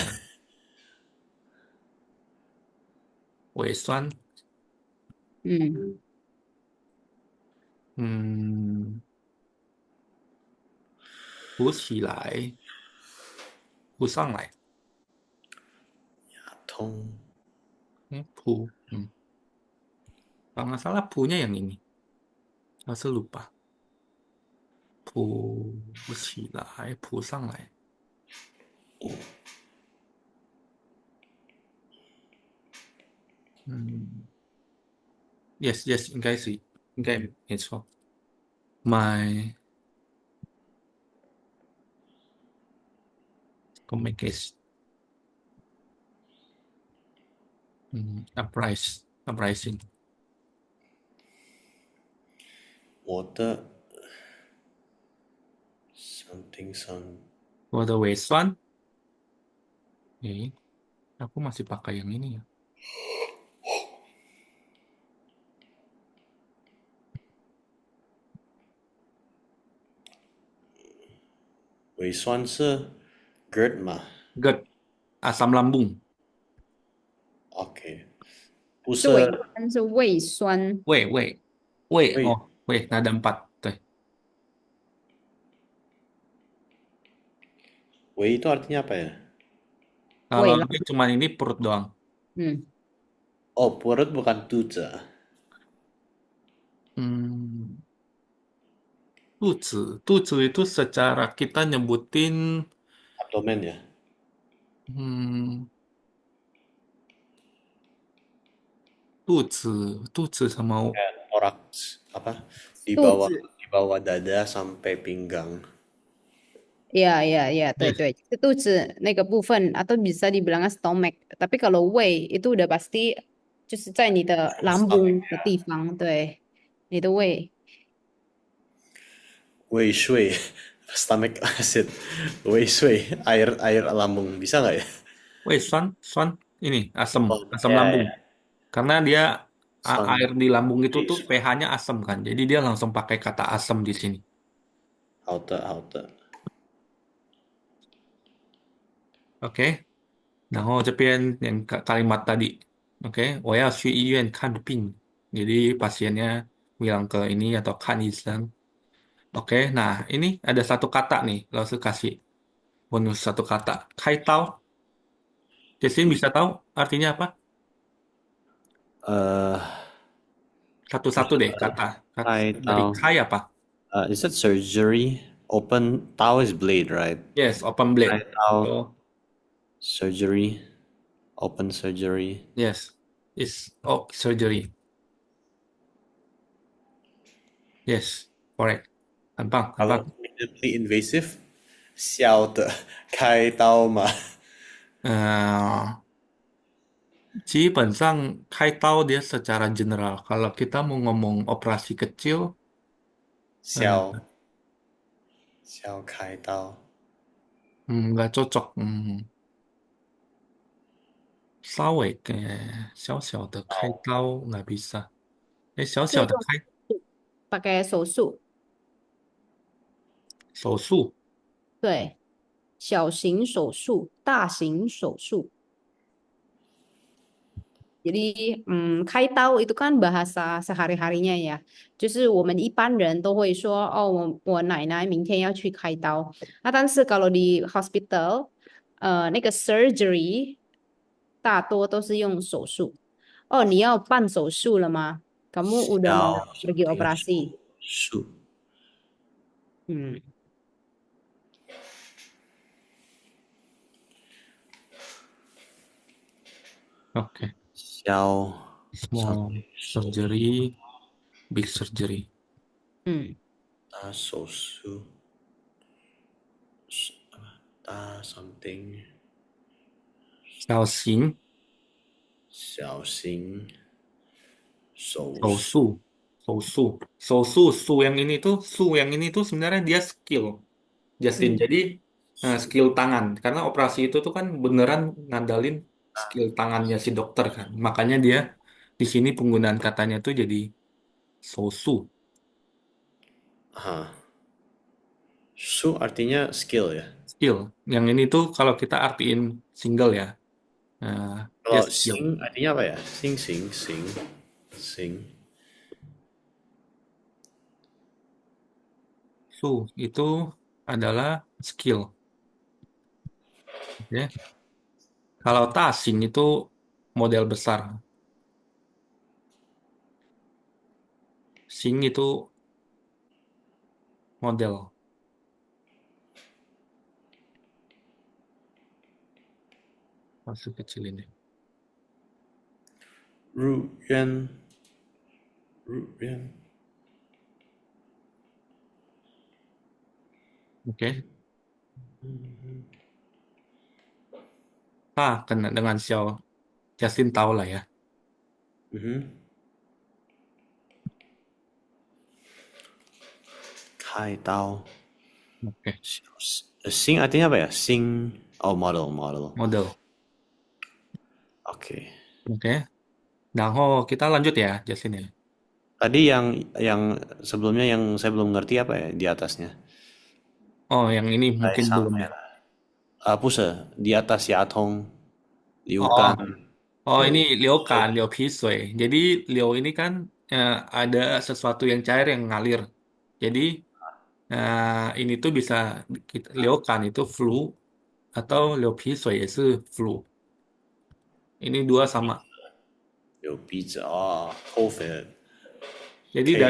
Speaker 1: 胃酸，
Speaker 3: 嗯，
Speaker 1: 嗯，浮起来，浮上来，
Speaker 2: 痛。
Speaker 1: 浮，kalau nggak salah punya yang ini, 老师 lupa，浮起来，浮上来，嗯，yes yes，应该没错，my communication，uprising，
Speaker 2: 我的 something some
Speaker 1: 我的胃酸，诶，aku masih pakai yang ini ya，
Speaker 2: 胃酸是 GERD 嘛
Speaker 1: GERD，asam lambung，？OK，
Speaker 2: 不
Speaker 3: 是胃
Speaker 2: 是
Speaker 3: 酸，是胃酸。
Speaker 1: 胃，
Speaker 2: 胃
Speaker 1: 哦，胃ada 4，对。
Speaker 2: 胃 itu artinya apa ya?
Speaker 1: Kalau
Speaker 3: 胃啦，ini
Speaker 1: cuma ini perut doang.
Speaker 3: 嗯，Oh,
Speaker 2: perut bukan 肚子。
Speaker 1: Hmm, 肚子itu secara kita nyebutin
Speaker 2: Abdomen ya.
Speaker 1: hmm, 肚子 sama
Speaker 2: Kayak thorax apa? Di
Speaker 3: 肚
Speaker 2: bawah
Speaker 3: 子。
Speaker 2: di bawah dada sampai pinggang.
Speaker 3: Ya, 对
Speaker 1: yes,
Speaker 3: 对，是肚子那个部分atau bisa dibilang stomach。tapi kalau 胃 itu udah pasti 就是在你的
Speaker 2: Stomach.
Speaker 3: lambung 的地方，对，你的胃。
Speaker 2: Wei shui. Stomach acid. Wei shui. Air lambung. Bisa nggak ya?
Speaker 1: 酸 ini asam
Speaker 2: Oh,
Speaker 1: asam
Speaker 2: ya,
Speaker 1: lambung.
Speaker 2: ya.
Speaker 1: Karena dia air
Speaker 2: Sun.
Speaker 1: di lambung itu
Speaker 2: Wei
Speaker 1: tuh
Speaker 2: shui.
Speaker 1: pH-nya asam kan. Jadi dia langsung pakai kata asam di sini.
Speaker 2: Haute.
Speaker 1: Oke. 然后这边yang kalimat tadi, oke, 我要去医院看病. Jadi pasiennya bilang ke ini atau kan Islam. Oke, nah ini ada satu kata nih, langsung kasih bonus satu kata. Kai tau, Jesslyn bisa tahu artinya apa?
Speaker 2: Eh,
Speaker 1: Satu-satu deh kata.
Speaker 2: kai
Speaker 1: Dari
Speaker 2: tau.
Speaker 1: kai apa?
Speaker 2: Is that surgery? Open tau is blade, right?
Speaker 1: Yes, open blade.
Speaker 2: Kai tau.
Speaker 1: So,
Speaker 2: Surgery. Open surgery.
Speaker 1: yes, is surgery. Yes, correct. 很棒。
Speaker 2: Kalau minimally invasive, 小的开刀嘛。
Speaker 1: 基本上 开刀 dia secara general. Kalau kita mau ngomong operasi kecil,
Speaker 2: 小
Speaker 1: eh,
Speaker 2: 小开刀。
Speaker 1: nggak cocok. 稍微小小的开刀nggak bisa. 小
Speaker 3: 就用
Speaker 1: 小的开
Speaker 3: pakai 手术，
Speaker 1: 手术
Speaker 3: 对，小型手术、大型手术。Jadi, khai tao itu kan bahasa sehari-harinya ya. 就是我们一般人都会说，哦，我奶奶明天要去开刀。那但是kalau di hospital，那个 surgery 大多都是用手术。哦，你要办手术了吗？Kamu udah mau
Speaker 2: 小
Speaker 3: pergi
Speaker 2: 型
Speaker 3: operasi？
Speaker 2: 手术，
Speaker 3: 嗯，，OK，
Speaker 2: 小小
Speaker 1: small
Speaker 2: 手
Speaker 1: surgery, big surgery.
Speaker 3: 嗯，
Speaker 2: 大手术，大 something
Speaker 1: 小型
Speaker 2: 小型手
Speaker 1: 手
Speaker 2: 术，
Speaker 1: 术su yang ini tuh sebenarnya dia skill Justin.
Speaker 3: hmm.
Speaker 1: Jadi skill tangan karena operasi itu tuh kan beneran ngandalin skill tangannya si dokter kan. Makanya dia di sini penggunaan katanya tuh jadi sosu
Speaker 2: Hah. Su artinya skill ya.
Speaker 1: skill. Yang ini tuh kalau kita artiin single ya, nah, dia
Speaker 2: Kalau
Speaker 1: skill.
Speaker 2: sing artinya apa ya? Sing.
Speaker 1: Su itu adalah skill. Ya. Kalau tasing itu model besar. Sing itu model masih kecil ini.
Speaker 2: Ruyen.
Speaker 1: Oke. Kena dengan Xiao Justin tahu lah ya.
Speaker 2: Mhm. Kai tao.
Speaker 1: Oke.
Speaker 2: Sing artinya apa ya? Oh, model.
Speaker 1: Model.
Speaker 2: Oke.
Speaker 1: Oke. Nah, kita lanjut ya, Justin ya.
Speaker 2: Tadi yang sebelumnya yang saya belum ngerti apa ya di atasnya?
Speaker 1: Oh, yang ini mungkin
Speaker 2: Kaisang
Speaker 1: belum ya.
Speaker 2: merah. Di atas Yatong,
Speaker 1: Oh,
Speaker 2: Liukan,
Speaker 1: ini
Speaker 2: Liu.
Speaker 1: Liukan, Liu Pisui. Jadi Liu ini kan ada sesuatu yang cair yang ngalir. Jadi ini tuh bisa Liukan itu flu atau Liu Pisui itu flu. Ini dua sama.
Speaker 2: 有鼻子啊，COVID。
Speaker 1: Jadi
Speaker 2: K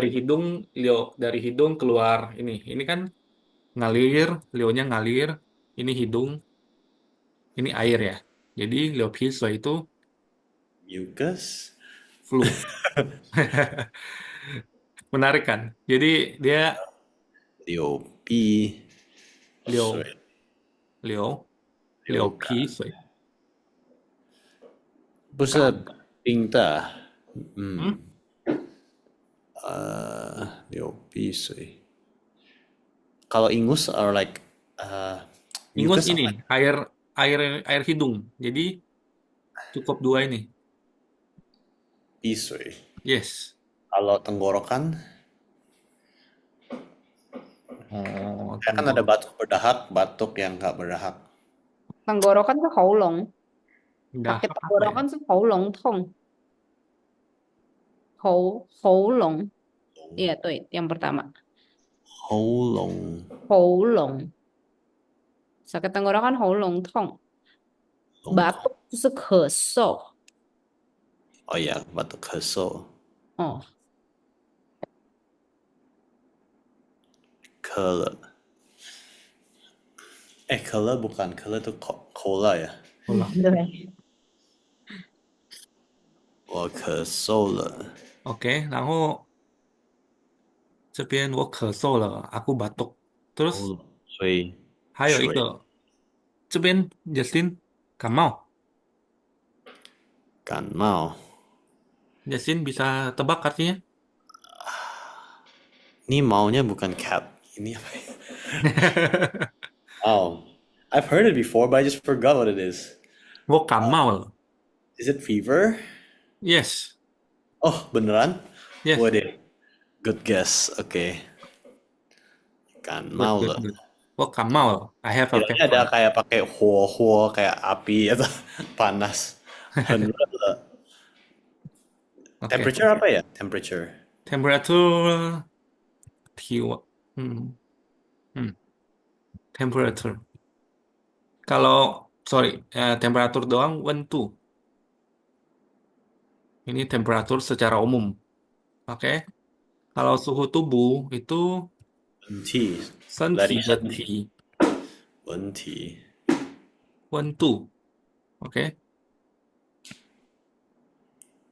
Speaker 1: dari hidung keluar ini. Ini kan ngalir, Leo-nya ngalir, ini hidung, ini air ya. Jadi Leo Pisau itu
Speaker 2: mucus.
Speaker 1: flu. Menarik kan? Jadi dia
Speaker 2: 流鼻
Speaker 1: Leo
Speaker 2: 水
Speaker 1: Leo
Speaker 2: 流
Speaker 1: Leo
Speaker 2: 感，Pisau 不是
Speaker 1: 感，
Speaker 2: 冰的，hmm? 流鼻水。kalau ingus are like
Speaker 1: Ingus
Speaker 2: mucus
Speaker 1: ini
Speaker 2: apa?
Speaker 1: air air air hidung. Jadi cukup dua ini.
Speaker 2: 鼻水。
Speaker 1: Yes.
Speaker 2: Kalau tenggorokan,
Speaker 1: Oh,
Speaker 2: ya kan ada batuk berdahak, batuk yang nggak berdahak.
Speaker 3: Tenggorokan tuh 喉咙，
Speaker 1: udah
Speaker 3: sakit
Speaker 1: apa ya?
Speaker 3: tenggorokan tuh 喉咙痛，喉咙。Iya, tuh yang pertama.
Speaker 2: 喉咙，
Speaker 3: 喉咙，sakit tenggorokan 喉咙痛。
Speaker 2: 龙头。
Speaker 3: Batuk 就是咳嗽。
Speaker 2: Oh ya, batuk咳嗽，
Speaker 3: 哦，
Speaker 2: 咳了。咳了 bukan, 咳了itu cola ya.
Speaker 1: 好了
Speaker 3: 对，
Speaker 2: 我咳嗽了，
Speaker 1: ，OK，然后这边我咳嗽了，aku batuk。Terus
Speaker 2: 所以
Speaker 1: 还有一个这边 Justin 感冒
Speaker 2: 感冒。
Speaker 1: ，Justin bisa tebak artinya?
Speaker 2: Ini maunya bukan cat. Ini apa ya? Oh, I've heard it before, but I just forgot what it is.
Speaker 1: 我感冒了
Speaker 2: Is it fever?
Speaker 1: Yes,
Speaker 2: Oh, beneran?
Speaker 1: yes.
Speaker 2: Waduh, good guess. Oke,
Speaker 1: Good,
Speaker 2: kanmao
Speaker 1: good,
Speaker 2: le.
Speaker 1: good. Oh, Kamal. I have a
Speaker 2: Kiranya ada
Speaker 1: fever.
Speaker 2: kayak pakai huo-huo, kayak api atau panas. Henre le.
Speaker 1: Oke.
Speaker 2: Temperature apa ya? Temperature.
Speaker 1: Temperature T1. Hmm, hmm. Temperature. Kalau sorry, temperatur doang 1, 2. Ini temperatur secara umum. Oke. Kalau suhu tubuh itu
Speaker 2: Wenti.
Speaker 1: 身
Speaker 2: Dari
Speaker 1: 体的
Speaker 2: senti.
Speaker 1: 体
Speaker 2: Wenti.
Speaker 1: 温度。Oke.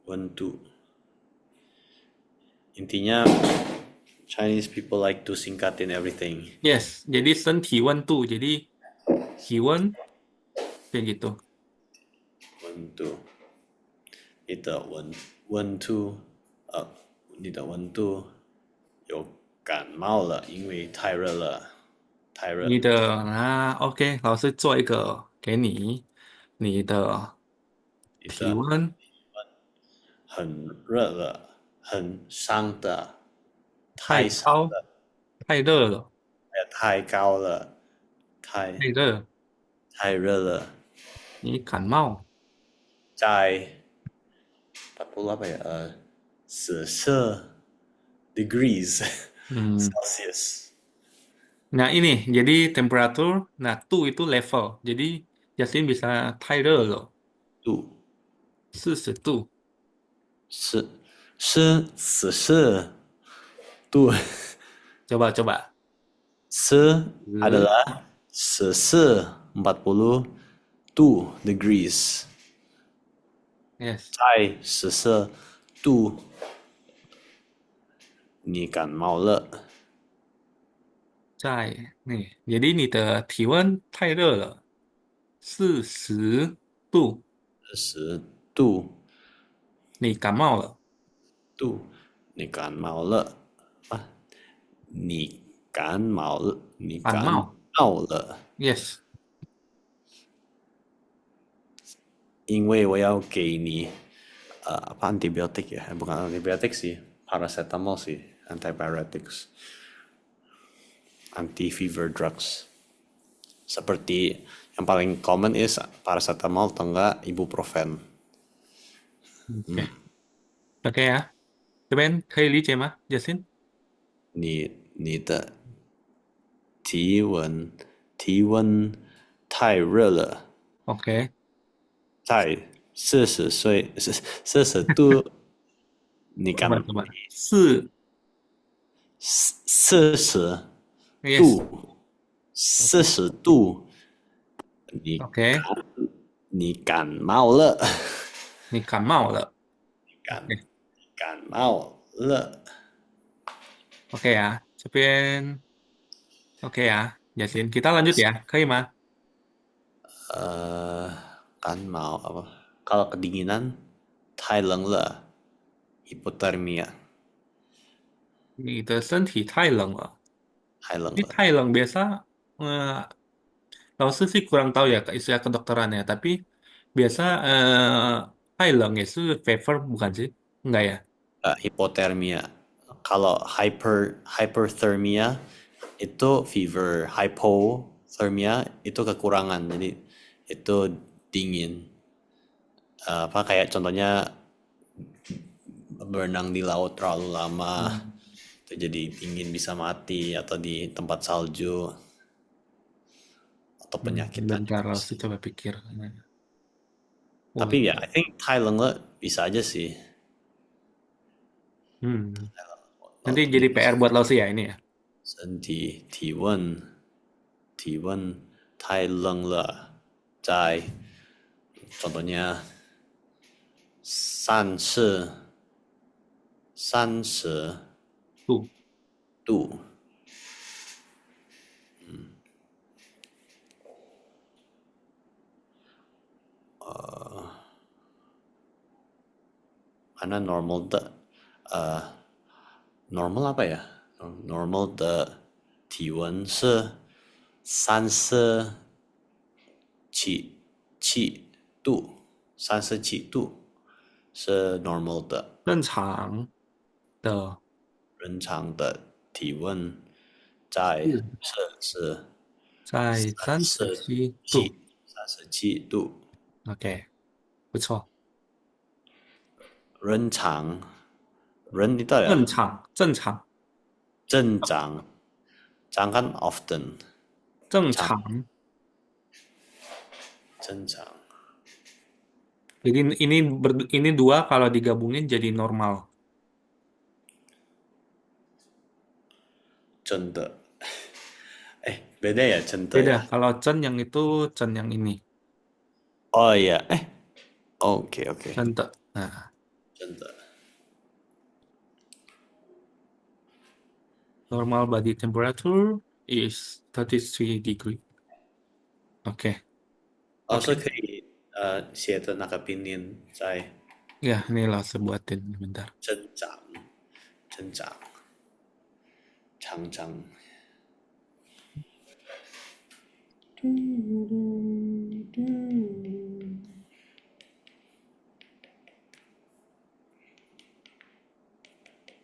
Speaker 2: Wentu. Intinya Chinese people like to singkatin everything.
Speaker 1: Yes. Jadi 身体温度. Jadi 体温 kayak gitu.
Speaker 2: Wentu. 你的温度你的温度有感冒了，因为太热了，太热。
Speaker 1: 你的OK，老师做一个给你，你的体
Speaker 2: 你的
Speaker 1: 温
Speaker 2: 很热了，很伤的，
Speaker 1: 太
Speaker 2: 太伤
Speaker 1: 高、
Speaker 2: 了，
Speaker 1: 太热了、
Speaker 2: 太高了，太
Speaker 1: 太热，
Speaker 2: 太热了，
Speaker 1: 你感冒。
Speaker 2: 在40apa ya? 40 degrees
Speaker 1: 嗯，Celsius. nah ini jadi temperatur. Nah, tu itu level. Jadi Justin bisa 太热了，
Speaker 2: 度
Speaker 1: 40度。
Speaker 2: 是40度
Speaker 1: Coba.
Speaker 2: se
Speaker 1: 10
Speaker 2: adalah 40 degrees.
Speaker 1: Yes，
Speaker 2: 在14度你感冒了，
Speaker 1: 在jadi 你的体温太热了，40度，10
Speaker 2: 度
Speaker 1: 你感冒了。
Speaker 2: 你感冒了啊！你感冒了，你感
Speaker 1: 感冒
Speaker 2: 冒了，
Speaker 1: ，yes，
Speaker 2: 因为我要给你apa antibiotik ya? Bukan antibiotik sih, paracetamol sih, antibiotics, anti-fever drugs. Seperti yang paling common is paracetamol atau enggak ibuprofen.
Speaker 1: OK OK 啊，这边可以理解吗，Justin？
Speaker 2: 你的体温太热了，
Speaker 1: OK，
Speaker 2: 在40度，你感
Speaker 1: coba，40
Speaker 2: 40
Speaker 1: yes，
Speaker 2: 度40度，你
Speaker 1: OK，
Speaker 2: 你感冒了，
Speaker 1: 你感冒了
Speaker 2: 感
Speaker 1: ，OK
Speaker 2: 感冒了，
Speaker 1: OK 啊，这边 OK 啊，Justin，kita lanjut ya，可以吗？
Speaker 2: 感冒apa? Kalau kedinginan, 太冷了，hipotermia，
Speaker 1: 你的身体太冷了，ini
Speaker 2: 太冷了。
Speaker 1: 太冷biasa langsung sih kurang tahu ya istilah kedokterannya, tapi biasa 太冷也是 fever bukan sih? Enggak ya?
Speaker 2: Hipotermia. Kalau hyperthermia itu fever, hypothermia itu kekurangan. Jadi itu dingin. Apa kayak contohnya berenang di laut terlalu lama, itu jadi dingin bisa mati atau di tempat salju atau penyakit lain
Speaker 1: Bentar,
Speaker 2: juga
Speaker 1: harus
Speaker 2: bisa.
Speaker 1: coba pikir. Oh,
Speaker 2: Tapi ya, I think Thailand lah bisa aja sih.
Speaker 1: nanti
Speaker 2: Laut
Speaker 1: jadi
Speaker 2: dingin.
Speaker 1: PR buat Lausi ya ini ya.
Speaker 2: 身体体温太冷了，在contohnya 30
Speaker 1: 度
Speaker 2: 度，mana normal apa ya? Normal 的体温是37度， 37度是 normal 的，
Speaker 1: 正常的
Speaker 2: 人常的体温在
Speaker 1: 是
Speaker 2: 摄氏
Speaker 1: 在37度。
Speaker 2: 37度，OK，
Speaker 1: 不错，
Speaker 2: 人常人你到了
Speaker 1: 正常
Speaker 2: 正常，常kan often 常
Speaker 1: 正常。
Speaker 2: 正常，Jadi
Speaker 1: ini dua kalau digabungin jadi normal.
Speaker 2: 真的，哎，beda ya 真的
Speaker 1: Beda.
Speaker 2: 呀，Kalau
Speaker 1: Chen yang itu, Chen yang ini.
Speaker 2: 哦呀，哎，OK OK，
Speaker 1: 真的. Nah,
Speaker 2: 真的，
Speaker 1: normal body temperature is 33 degree. Oke,
Speaker 2: 哦，是
Speaker 1: oke.
Speaker 2: 可以写的那个拼音在
Speaker 1: Ya, inilah sebuatin bentar.
Speaker 2: 增长，增长，常常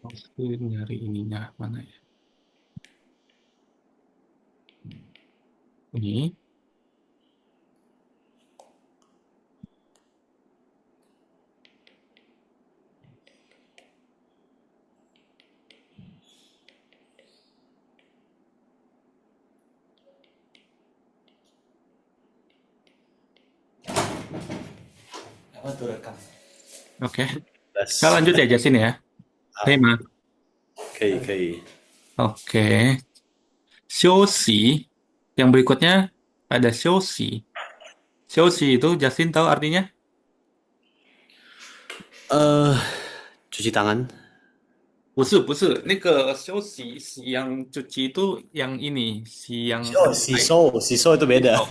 Speaker 2: ，Aku
Speaker 1: nyari ininya mana ya? Ini.
Speaker 2: apa tuh rekam?
Speaker 1: Oke. Kita
Speaker 2: Plus
Speaker 1: lanjut ya, Jasin ya. Hei, Ma.
Speaker 2: 可以可以，
Speaker 1: Oke. Xiuxi. Yang berikutnya ada xiuxi. Xiuxi itu Jasin tahu artinya?
Speaker 2: cuci tangan，
Speaker 1: 不是，那个洗 yang cuci itu yang ini, si yang
Speaker 2: 洗
Speaker 1: air.
Speaker 2: 手，洗手itu beda，Pisau.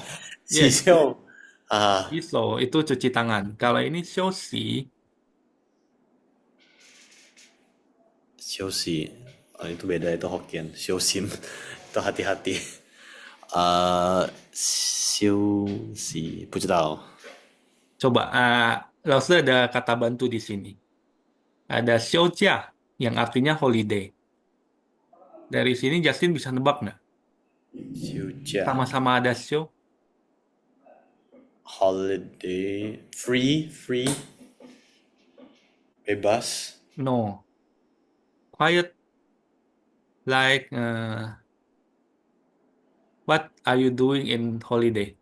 Speaker 2: 洗
Speaker 1: Yes,
Speaker 2: 手啊，pisau
Speaker 1: itu cuci tangan. Kalau ini xiuxi,
Speaker 2: 休息，itu beda itu Hokkien，修心itu hati-hati，休息不知道，
Speaker 1: coba Laos ada kata bantu di sini. Ada xiaojia yang artinya holiday. Dari sini Justin bisa nebak nggak?
Speaker 2: 休假
Speaker 1: Sama-sama ada xiu,
Speaker 2: holiday free bebas
Speaker 1: no. Quiet, like what are you doing in holiday?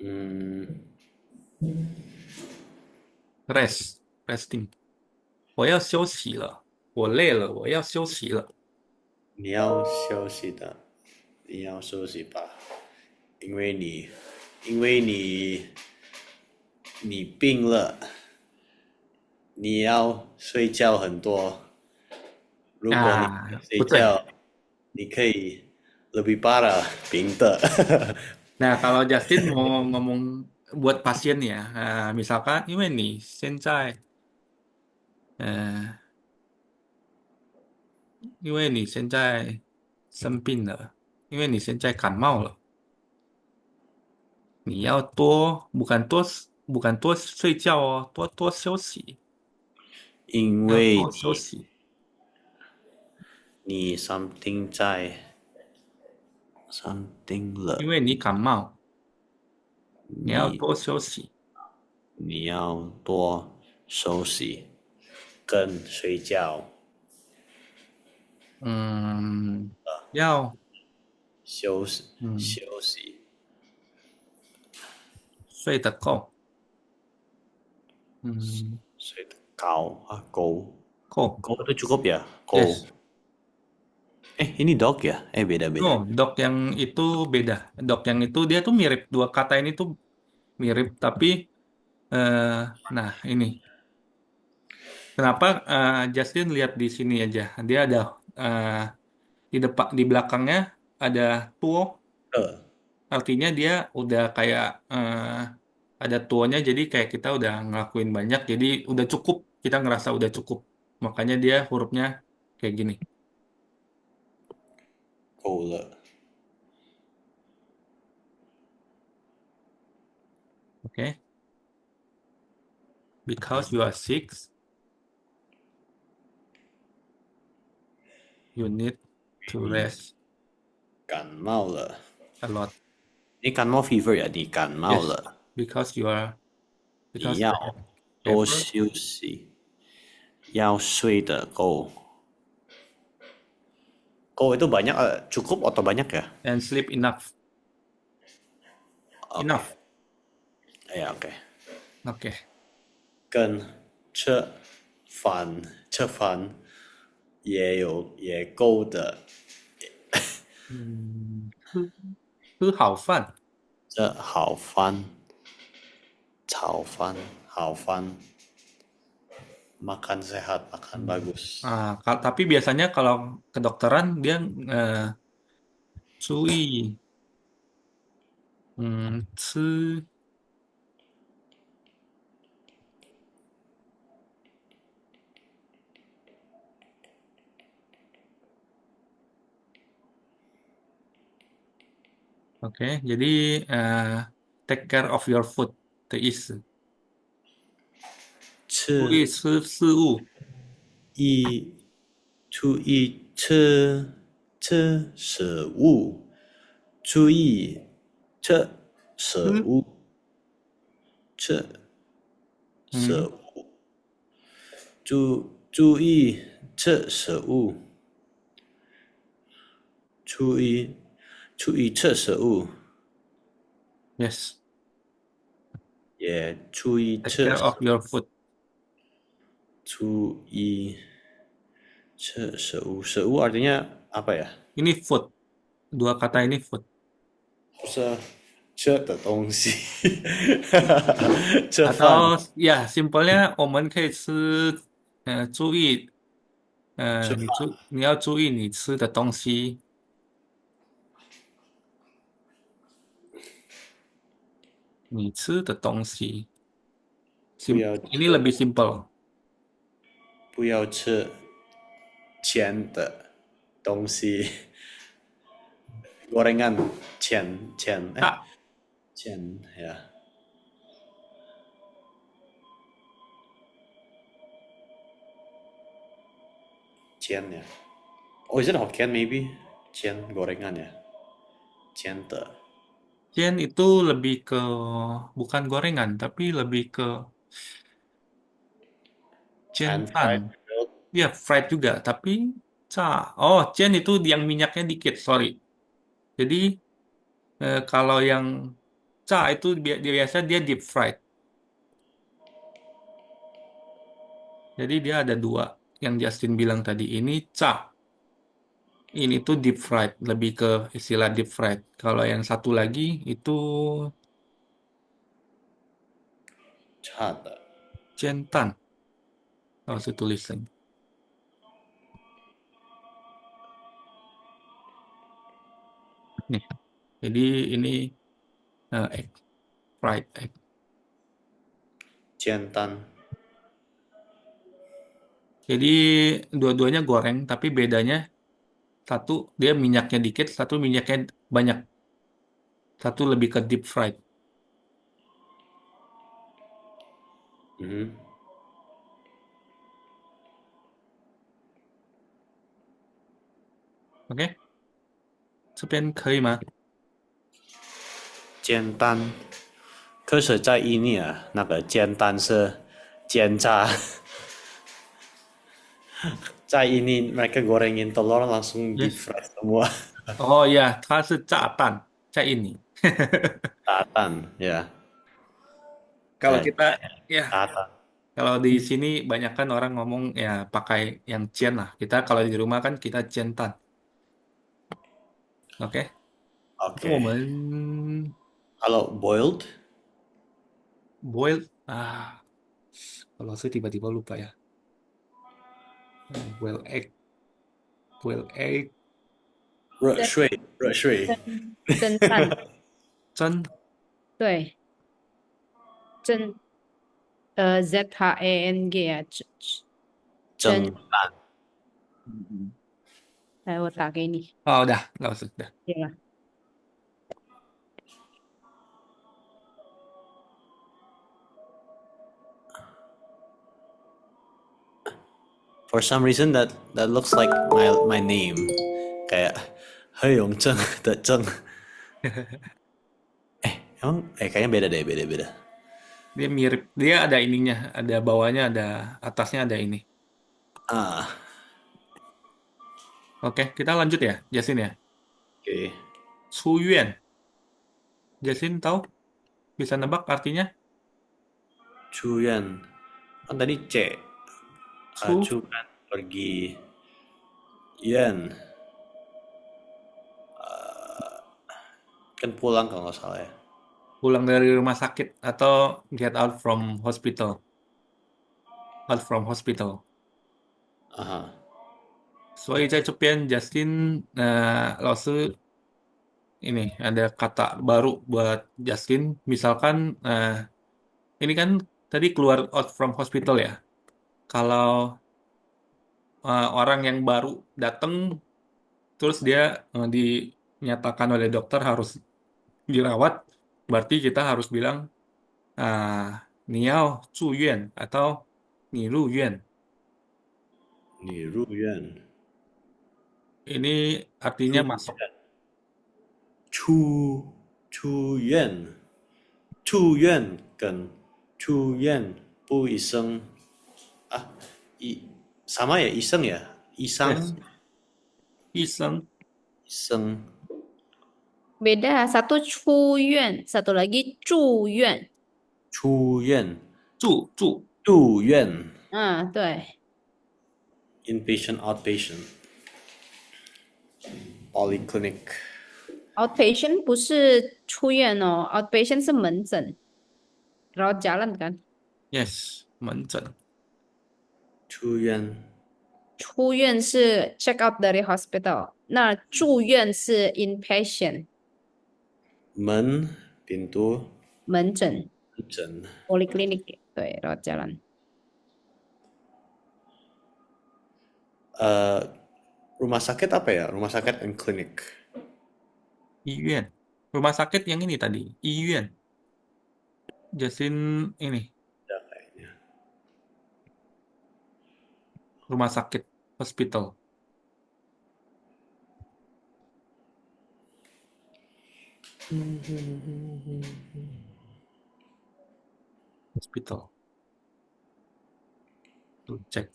Speaker 2: 嗯
Speaker 1: Rest, resting. 我要休息了，我累了，我要休息了。
Speaker 2: 你要休息的，你要休息吧，因为你病了，你要睡觉很多。如果你睡
Speaker 1: 不对。
Speaker 2: 觉，你可以 lebih parah 病的。
Speaker 1: Nah, kalau Justin mau ngomong buat pasien ya, misalkan, 因为你现在，因为你现在生病了，因为你现在感冒了，你要bukan多睡觉哦，多休息，
Speaker 2: 因为
Speaker 1: 要多休息，
Speaker 2: 你 something 在 something 了，
Speaker 1: 因为你感冒，你要
Speaker 2: 你
Speaker 1: 多休息。
Speaker 2: 你要多休息跟睡觉，
Speaker 1: 嗯，要
Speaker 2: 休息
Speaker 1: 嗯
Speaker 2: 休息。
Speaker 1: 睡得够，嗯
Speaker 2: 睡得高啊够
Speaker 1: 够
Speaker 2: 够itu cukup ya go
Speaker 1: ，yes。ini
Speaker 2: dog ya beda beda
Speaker 1: Oh, dok yang itu beda. Dok yang itu dia tuh mirip, dua kata ini tuh mirip, tapi eh, nah ini kenapa Justin lihat di sini aja. Dia ada eh, di depan, di belakangnya ada tuo, artinya dia udah kayak ada tuonya, jadi kayak kita udah ngelakuin banyak, jadi udah cukup, kita ngerasa udah cukup. Makanya dia hurufnya kayak gini.
Speaker 2: 够了
Speaker 1: Okay, because you are sick, you need to rest
Speaker 2: 感冒了，
Speaker 1: a lot.
Speaker 2: 你感冒 fever 呀？你感冒
Speaker 1: Yes,
Speaker 2: 了，
Speaker 1: because you are
Speaker 2: 你
Speaker 1: because
Speaker 2: 要
Speaker 1: you have
Speaker 2: 多
Speaker 1: fever
Speaker 2: 休息，要睡得够。够itu banyak, cukup atau banyak ya?
Speaker 1: and sleep enough.
Speaker 2: Oke,
Speaker 1: Enough.
Speaker 2: ya oke.
Speaker 1: Okay.
Speaker 2: 跟吃饭也够的，
Speaker 1: 吃好饭
Speaker 2: 这好饭，炒饭，好饭，makan sehat, makan bagus.
Speaker 1: Tapi biasanya kalau kedokteran dia cui 吃 Oke, jadi take care of your food 的意思。注意
Speaker 2: 吃
Speaker 1: 吃事物，
Speaker 2: 意注意吃食物，注意吃食
Speaker 1: 吃
Speaker 2: 物，吃食
Speaker 1: 嗯
Speaker 2: 物，注意吃食物，注意吃食物，
Speaker 1: yes,
Speaker 2: 也注意
Speaker 1: take
Speaker 2: 吃
Speaker 1: care of your food。
Speaker 2: 注意吃食物，食物 artinya apa ya?
Speaker 1: Ini food, dua kata ini food.
Speaker 2: 不是吃的东西，吃饭，Atau
Speaker 1: ya simpelnya 我们可以吃，注意，
Speaker 2: 吃饭，
Speaker 1: 你要注意你吃的东西，你吃的东西。
Speaker 2: 不要
Speaker 1: Ini
Speaker 2: 吃
Speaker 1: lebih simple.
Speaker 2: 不要吃甜的东西，gorengan，甜，Tak, 甜呀，甜呀。Oh, is it Hokkien maybe? 甜 gorengan ya, 甜的
Speaker 1: Jen itu lebih ke bukan gorengan, tapi lebih ke
Speaker 2: pan fried
Speaker 1: centan.
Speaker 2: milk.
Speaker 1: Ya, fried juga, tapi Oh, Jen itu yang minyaknya dikit, sorry. Jadi kalau yang itu biasa dia deep fried. Jadi dia ada dua. Yang Justin bilang tadi ini ini tuh deep fried, lebih ke istilah deep fried. Kalau yang satu lagi itu
Speaker 2: Chata.
Speaker 1: centan. Kalau saya tulisan. Nih. Jadi ini egg, fried egg.
Speaker 2: 煎蛋
Speaker 1: Jadi dua-duanya goreng, tapi bedanya satu dia minyaknya dikit, satu minyaknya banyak. Satu lebih ke deep fried.
Speaker 2: Mhm.
Speaker 1: ，OK，这边可以吗？
Speaker 2: 煎蛋，可是在印尼啊，那个煎蛋是煎炸，在印尼mereka gorengin telur langsung deep
Speaker 1: Yes.
Speaker 2: fry semua.
Speaker 1: Oh ya, 它是炸蛋，在印尼。
Speaker 2: 炸蛋 ya,
Speaker 1: Kalau
Speaker 2: kayak
Speaker 1: kita ya,
Speaker 2: 炸蛋。
Speaker 1: kalau di sini banyak kan orang ngomong ya pakai yang cian lah. Kita kalau di rumah kan kita cientan. Oke. Itu
Speaker 2: Oke.
Speaker 1: momen
Speaker 2: Kalau boiled,
Speaker 1: boil. Kalau saya tiba-tiba lupa ya. Boil egg, boil egg,
Speaker 2: 热水，热水，
Speaker 3: 蒸蛋，
Speaker 1: 蒸
Speaker 3: 对，蒸ZHANG 啊，蒸，
Speaker 2: 蒸蛋。
Speaker 3: 来我打给你，
Speaker 1: Oh, udah, nggak usah, udah.
Speaker 3: 对了。
Speaker 2: For some reason that looks like my name. Kayak Hei Yong Zheng de Zheng. Emang kayaknya beda deh, beda.
Speaker 1: Dia mirip, dia ada ininya, ada bawahnya, ada atasnya, ada ini.
Speaker 2: Ah,
Speaker 1: Oke, kita lanjut ya, Jasin ya.
Speaker 2: oke.
Speaker 1: 出院, Jasin tahu? Bisa nebak artinya?
Speaker 2: Cuyan. Kan tadi C.
Speaker 1: 出
Speaker 2: Cu kan pergi. Yan. Kan pulang kalau nggak salah ya.
Speaker 1: pulang dari rumah sakit atau get out from hospital. Out from hospital.
Speaker 2: Aha.
Speaker 1: 所以在这边 Justin 老师 ini ada kata baru buat Justin. Misalkan ini kan tadi keluar out from hospital ya. Kalau orang yang baru datang terus dia dinyatakan oleh dokter harus dirawat, berarti kita harus bilang 你要住院 atau 你入院.
Speaker 2: Ni Ruyan.
Speaker 1: Ini artinya masuk.
Speaker 2: Yuan. Chu Yuan 跟 Chu Yuan 不医生 sama ya 医生 ya?
Speaker 1: Yes. 医生
Speaker 2: Iseng.
Speaker 3: Beda, satu 出院, satu lagi 住院.
Speaker 2: Chu Yuan.
Speaker 1: 住住
Speaker 2: Du Yuan.
Speaker 3: 对
Speaker 2: Inpatient, outpatient. Polyclinic.，outpatient
Speaker 3: 不是出院哦，outpatient 是门诊，rawat jalan kan？
Speaker 1: yes 门诊
Speaker 2: Chu Yuan.
Speaker 3: 出院是 check out dari hospital，那住院是 inpatient，
Speaker 2: Men, pintu,
Speaker 3: 门诊
Speaker 2: jen.
Speaker 3: polyclinic， 对，rawat jalan。
Speaker 2: Rumah sakit apa ya? Rumah sakit and clinic.
Speaker 1: 医院 rumah sakit yang ini tadi 医院 Jasin ini
Speaker 2: Ya, kayaknya.
Speaker 1: rumah sakit hospital hospital tuh cek.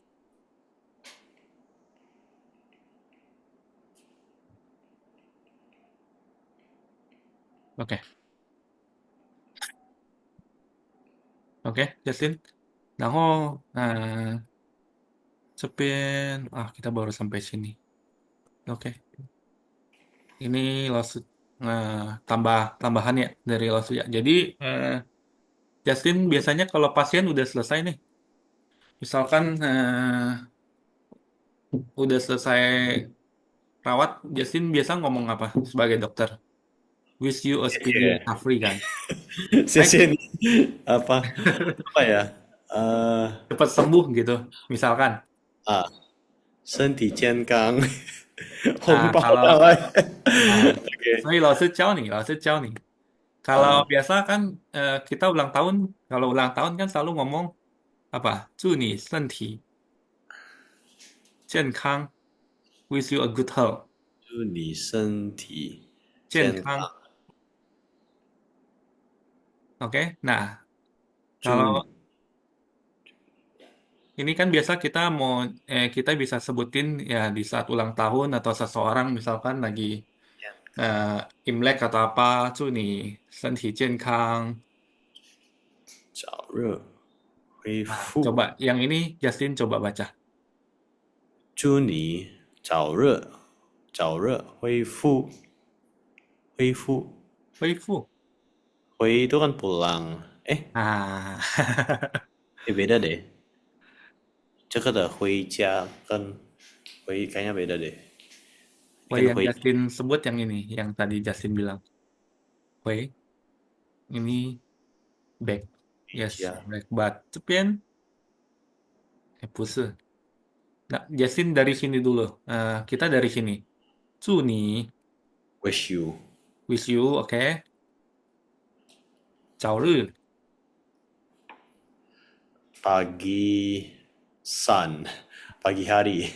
Speaker 1: Oke. Oke, Justin. 然后这边kita baru sampai sini. Oke. Ini lawsuit tambahan ya dari lawsuit ya. Jadi Justin biasanya kalau pasien udah selesai nih, misalkan udah selesai rawat, Justin biasa ngomong apa sebagai dokter? Wish you a speedy
Speaker 2: Iya.
Speaker 1: recovery kan.
Speaker 2: Sesi ini apa ya?
Speaker 1: Cepat sembuh gitu, misalkan.
Speaker 2: 身体健康，
Speaker 1: Nah,
Speaker 2: 红包
Speaker 1: kalau
Speaker 2: 拿来。
Speaker 1: Oke.
Speaker 2: Oke.
Speaker 1: 所以老师教你。Kalau biasa kan kita ulang tahun, kalau ulang tahun kan selalu ngomong apa? 祝你身体健康 wish you a good health.
Speaker 2: 祝你身体
Speaker 1: 健
Speaker 2: 健康，
Speaker 1: 康. Oke. Nah,
Speaker 2: 祝
Speaker 1: kalau
Speaker 2: 你
Speaker 1: ini kan biasa kita bisa sebutin ya di saat ulang tahun atau seseorang misalkan lagi Imlek atau apa, 祝你身体健康.
Speaker 2: 早日恢
Speaker 1: Nah,
Speaker 2: 复，
Speaker 1: coba yang ini Justin coba baca.
Speaker 2: 祝你早日恢复，恢复，
Speaker 1: 恢复.
Speaker 2: 回 itu kan pulang.
Speaker 1: Ah.
Speaker 2: Beda deh. 这个的回家跟回 kayaknya beda deh.
Speaker 1: Wei
Speaker 2: Kan
Speaker 1: yang
Speaker 2: hui
Speaker 1: Justin sebut yang ini, yang tadi Justin bilang. Wei, ini back. Yes,
Speaker 2: Ya.
Speaker 1: back. But 这边不是. Nah, Justin dari sini dulu. Kita dari sini. 祝你
Speaker 2: wish you
Speaker 1: wish you, oke. 早日
Speaker 2: pagi sun pagi hari.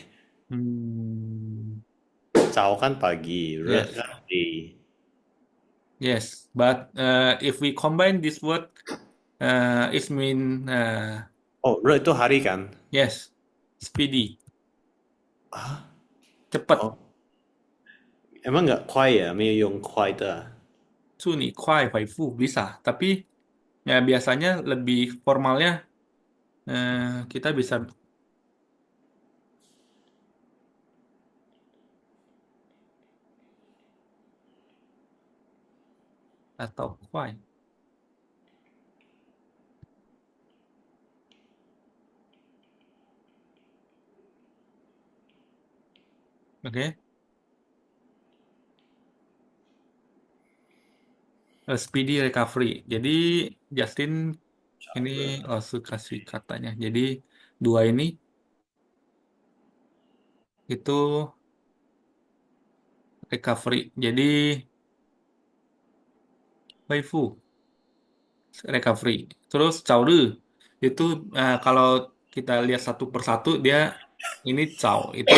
Speaker 1: Hmm,
Speaker 2: Cao kan pagi, re
Speaker 1: yes,
Speaker 2: kan day.
Speaker 1: yes. But if we combine this word, it mean
Speaker 2: Oh, re itu hari kan?
Speaker 1: yes, speedy,
Speaker 2: Ah,
Speaker 1: cepat.
Speaker 2: oh, emang nggak kuai ya? 没有用快的啊
Speaker 1: Cuni, kuai, fai fu bisa. Tapi ya biasanya lebih formalnya kita bisa atau kuai. Oke, speedy recovery. Jadi Justin ini langsung kasih katanya. Jadi dua ini itu recovery. Jadi fai fu recovery. Terus Chaoru itu kalau kita lihat satu persatu dia ini Chao itu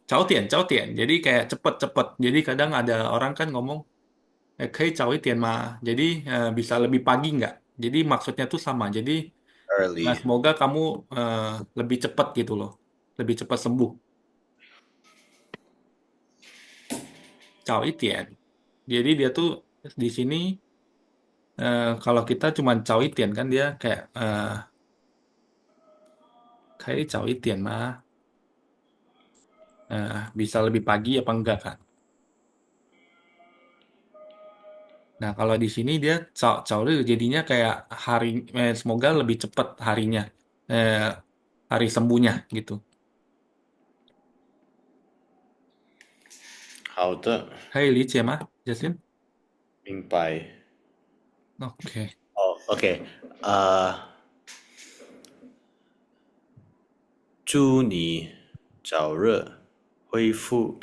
Speaker 1: Chao Tian. Jadi kayak cepet-cepet. Jadi kadang ada orang kan ngomong Kei Chao Tian mah. Jadi bisa lebih pagi nggak? Jadi maksudnya tuh sama. Jadi
Speaker 2: early.
Speaker 1: semoga kamu eh, lebih cepat gitu loh. Lebih cepat sembuh. Chao Tian. Jadi dia tuh di sini kalau kita cuma Chao Tian kan dia kayak Kei Chao Tian mah. Bisa lebih pagi apa enggak kan? Nah, kalau di sini dia cao jadinya kayak hari semoga lebih cepat harinya. Eh, hari sembuhnya gitu.
Speaker 2: 好的，
Speaker 1: 可以理解吗，Justin？
Speaker 2: 明白。
Speaker 1: OK，
Speaker 2: 哦，OK，祝你早日恢复，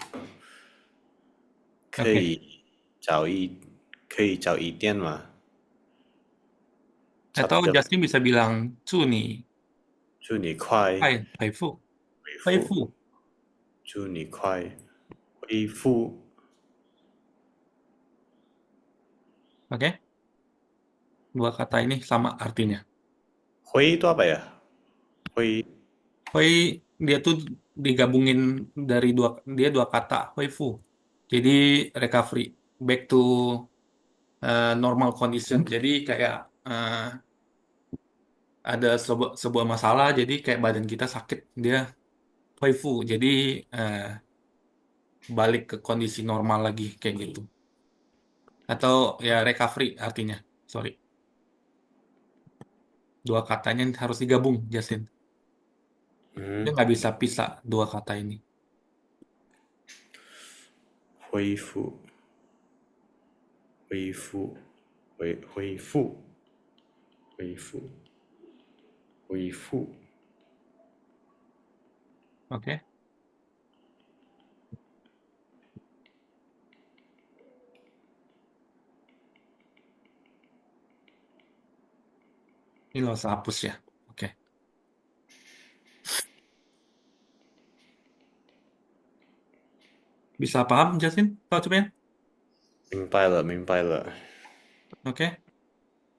Speaker 2: 可
Speaker 1: OK，
Speaker 2: 以早一可以早一点吗？差不
Speaker 1: atau
Speaker 2: 多，Justin
Speaker 1: bisa bilang 祝你
Speaker 2: 祝你快
Speaker 1: 恢复，
Speaker 2: 恢复，
Speaker 1: 恢复
Speaker 2: 祝你快恢复。
Speaker 1: ，OK？Dua kata ini sama artinya.
Speaker 2: 恢 itu apa ya? 恢
Speaker 1: Hui dia tuh digabungin dari dua kata, Fu. Jadi recovery, back to normal condition. Jadi kayak ada sebuah masalah, jadi kayak badan kita sakit, dia Fu. Jadi eh, balik ke kondisi normal lagi kayak gitu. Atau ya recovery artinya. Sorry, dua katanya harus digabung, Justin. Dia
Speaker 2: 嗯
Speaker 1: nggak bisa pisah dua kata ini.
Speaker 2: 恢复恢复恢复恢复恢复。
Speaker 1: Oke, ini lo usah hapus ya. Oke, bisa paham, Justin? Tahu coba ya?
Speaker 2: 明白了，明白了。
Speaker 1: Oke.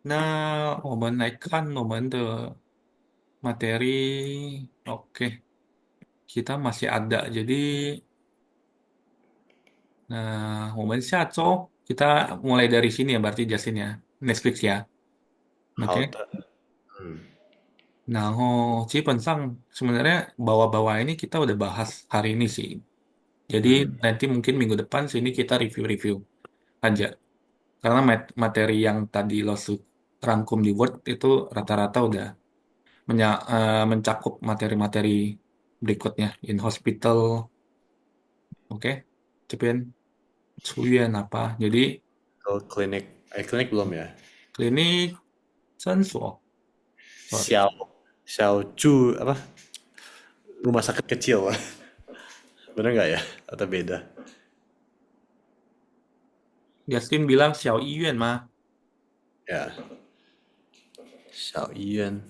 Speaker 1: 那我们来看我们的 materi. Oke, kita masih ada. Jadi, nah, 我们下周 kita mulai dari sini ya, berarti Justin ya. Netflix ya.
Speaker 2: 好
Speaker 1: Oke.
Speaker 2: 的，嗯
Speaker 1: Nah, Cipensang sebenarnya bawa-bawa ini kita udah bahas hari ini sih. Jadi
Speaker 2: 嗯，nanti
Speaker 1: mungkin minggu depan sini kita review-review aja. Karena materi yang tadi lo rangkum di Word itu rata-rata udah mencakup materi-materi berikutnya in hospital, oke, Cepin, Suyen apa, jadi
Speaker 2: ke klinik, klinik belum ya?
Speaker 1: klinik sensuo, sorry,
Speaker 2: Xiao Xiao Ju apa? Rumah sakit kecil. Bener nggak ya? Atau beda?
Speaker 1: Justin bilang Xiao Yiyuan mah,
Speaker 2: Ya, Xiao Yiyan.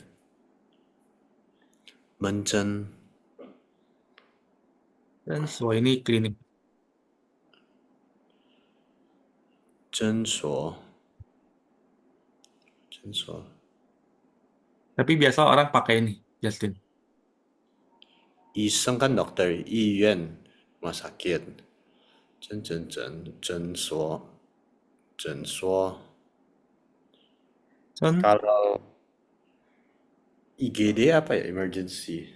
Speaker 2: 门诊
Speaker 1: Denso ini klinik.
Speaker 2: 诊所
Speaker 1: Tapi biasa orang pakai ini, Justin.
Speaker 2: 医生 kan dokter, 医院 rumah sakit, 诊所
Speaker 1: Sen,
Speaker 2: kalau IGD apa ya, emergency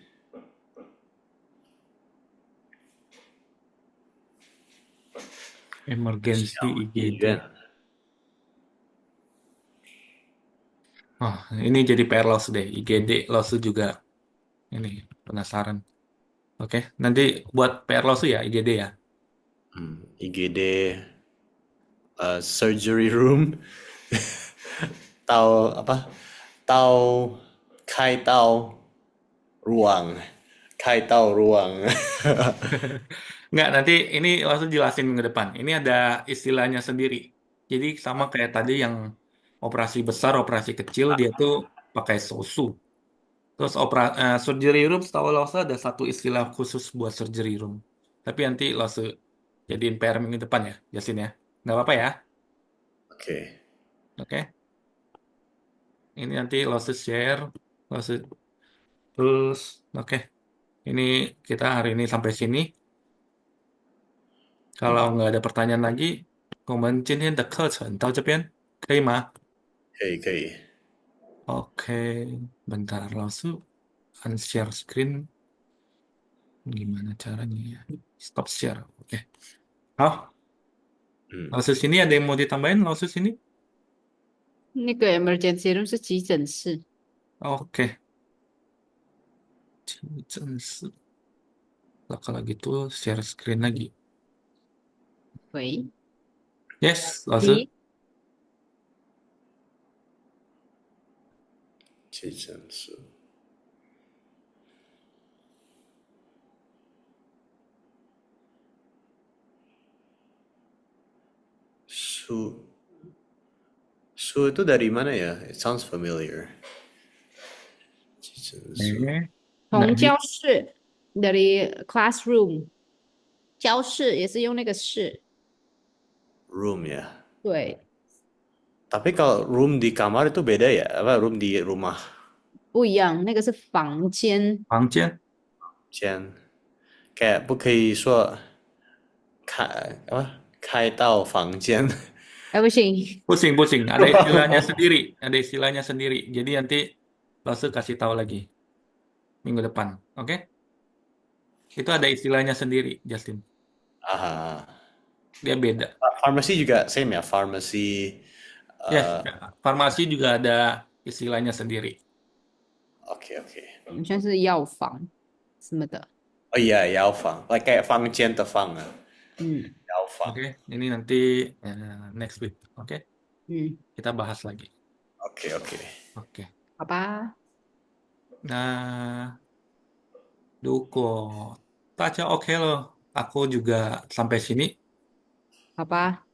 Speaker 1: emergency IGD.
Speaker 2: 医院
Speaker 1: Oh, ini jadi PR loss deh. IGD loss juga. Ini penasaran. Oke, nanti buat PR loss ya IGD ya.
Speaker 2: IGD surgery room, 刀 apa 刀开刀 ruang 开刀 ruang
Speaker 1: Nggak, nanti ini langsung jelasin minggu depan. Ini ada istilahnya sendiri. Jadi sama kayak tadi yang operasi besar, operasi kecil, dia tuh pakai SOSU. Terus surgery room, setahu Lause ada satu istilah khusus buat surgery room. Tapi nanti Lause jadiin PR minggu depan ya, Jasin ya. Nggak apa-apa ya,
Speaker 2: oke.
Speaker 1: oke? Ini nanti Lause share, Lause terus, oke. Ini kita hari ini sampai sini. Kalau nggak ada pertanyaan lagi, 我们今天的课程到这边，可以吗？
Speaker 2: 可以
Speaker 1: Oke, bentar, Lause unshare screen. Gimana caranya ya? Stop share. Oke. Halo, Lause sini ada yang mau ditambahin? Lause sini?
Speaker 3: 那个 emergency room 是急诊室。
Speaker 1: Oke, Chinese. Lah, kalau gitu share screen lagi.
Speaker 3: 喂，
Speaker 1: Yes, Lause.
Speaker 3: 咦，
Speaker 2: 急诊室su su itu dari mana ya? It sounds familiar. 急诊室
Speaker 1: Nggak
Speaker 3: 从
Speaker 1: di
Speaker 3: 教室 dari classroom，教室也是用那个室。
Speaker 2: room ya.
Speaker 3: 对，
Speaker 2: Tapi kalau room di kamar itu beda ya? Apa room di rumah?
Speaker 3: 不一样，那个是房间。
Speaker 1: 房间，
Speaker 2: 间 kayak 不可以说开到房间
Speaker 3: 哎，不行，pusing,
Speaker 1: ada istilahnya sendiri, ada istilahnya sendiri. Jadi nanti Lause kasih tahu lagi minggu depan, oke? Itu ada istilahnya sendiri, Justin.
Speaker 2: ah
Speaker 1: Dia beda.
Speaker 2: Farmasi juga same ya, farmasi.
Speaker 1: Yes, farmasi juga ada istilahnya sendiri.
Speaker 2: Oke.
Speaker 3: 好像是药房什么的。
Speaker 2: Oh iya, 药房 like kayak 房间的房
Speaker 3: 嗯
Speaker 2: 药房
Speaker 1: Oke, ini nanti next week, oke?
Speaker 3: 嗯，
Speaker 1: Kita bahas lagi.
Speaker 2: oke.
Speaker 1: Oke.
Speaker 3: 好吧，
Speaker 1: Nah, 如果大家 OK 了，aku juga sampai sini.
Speaker 3: 好吧。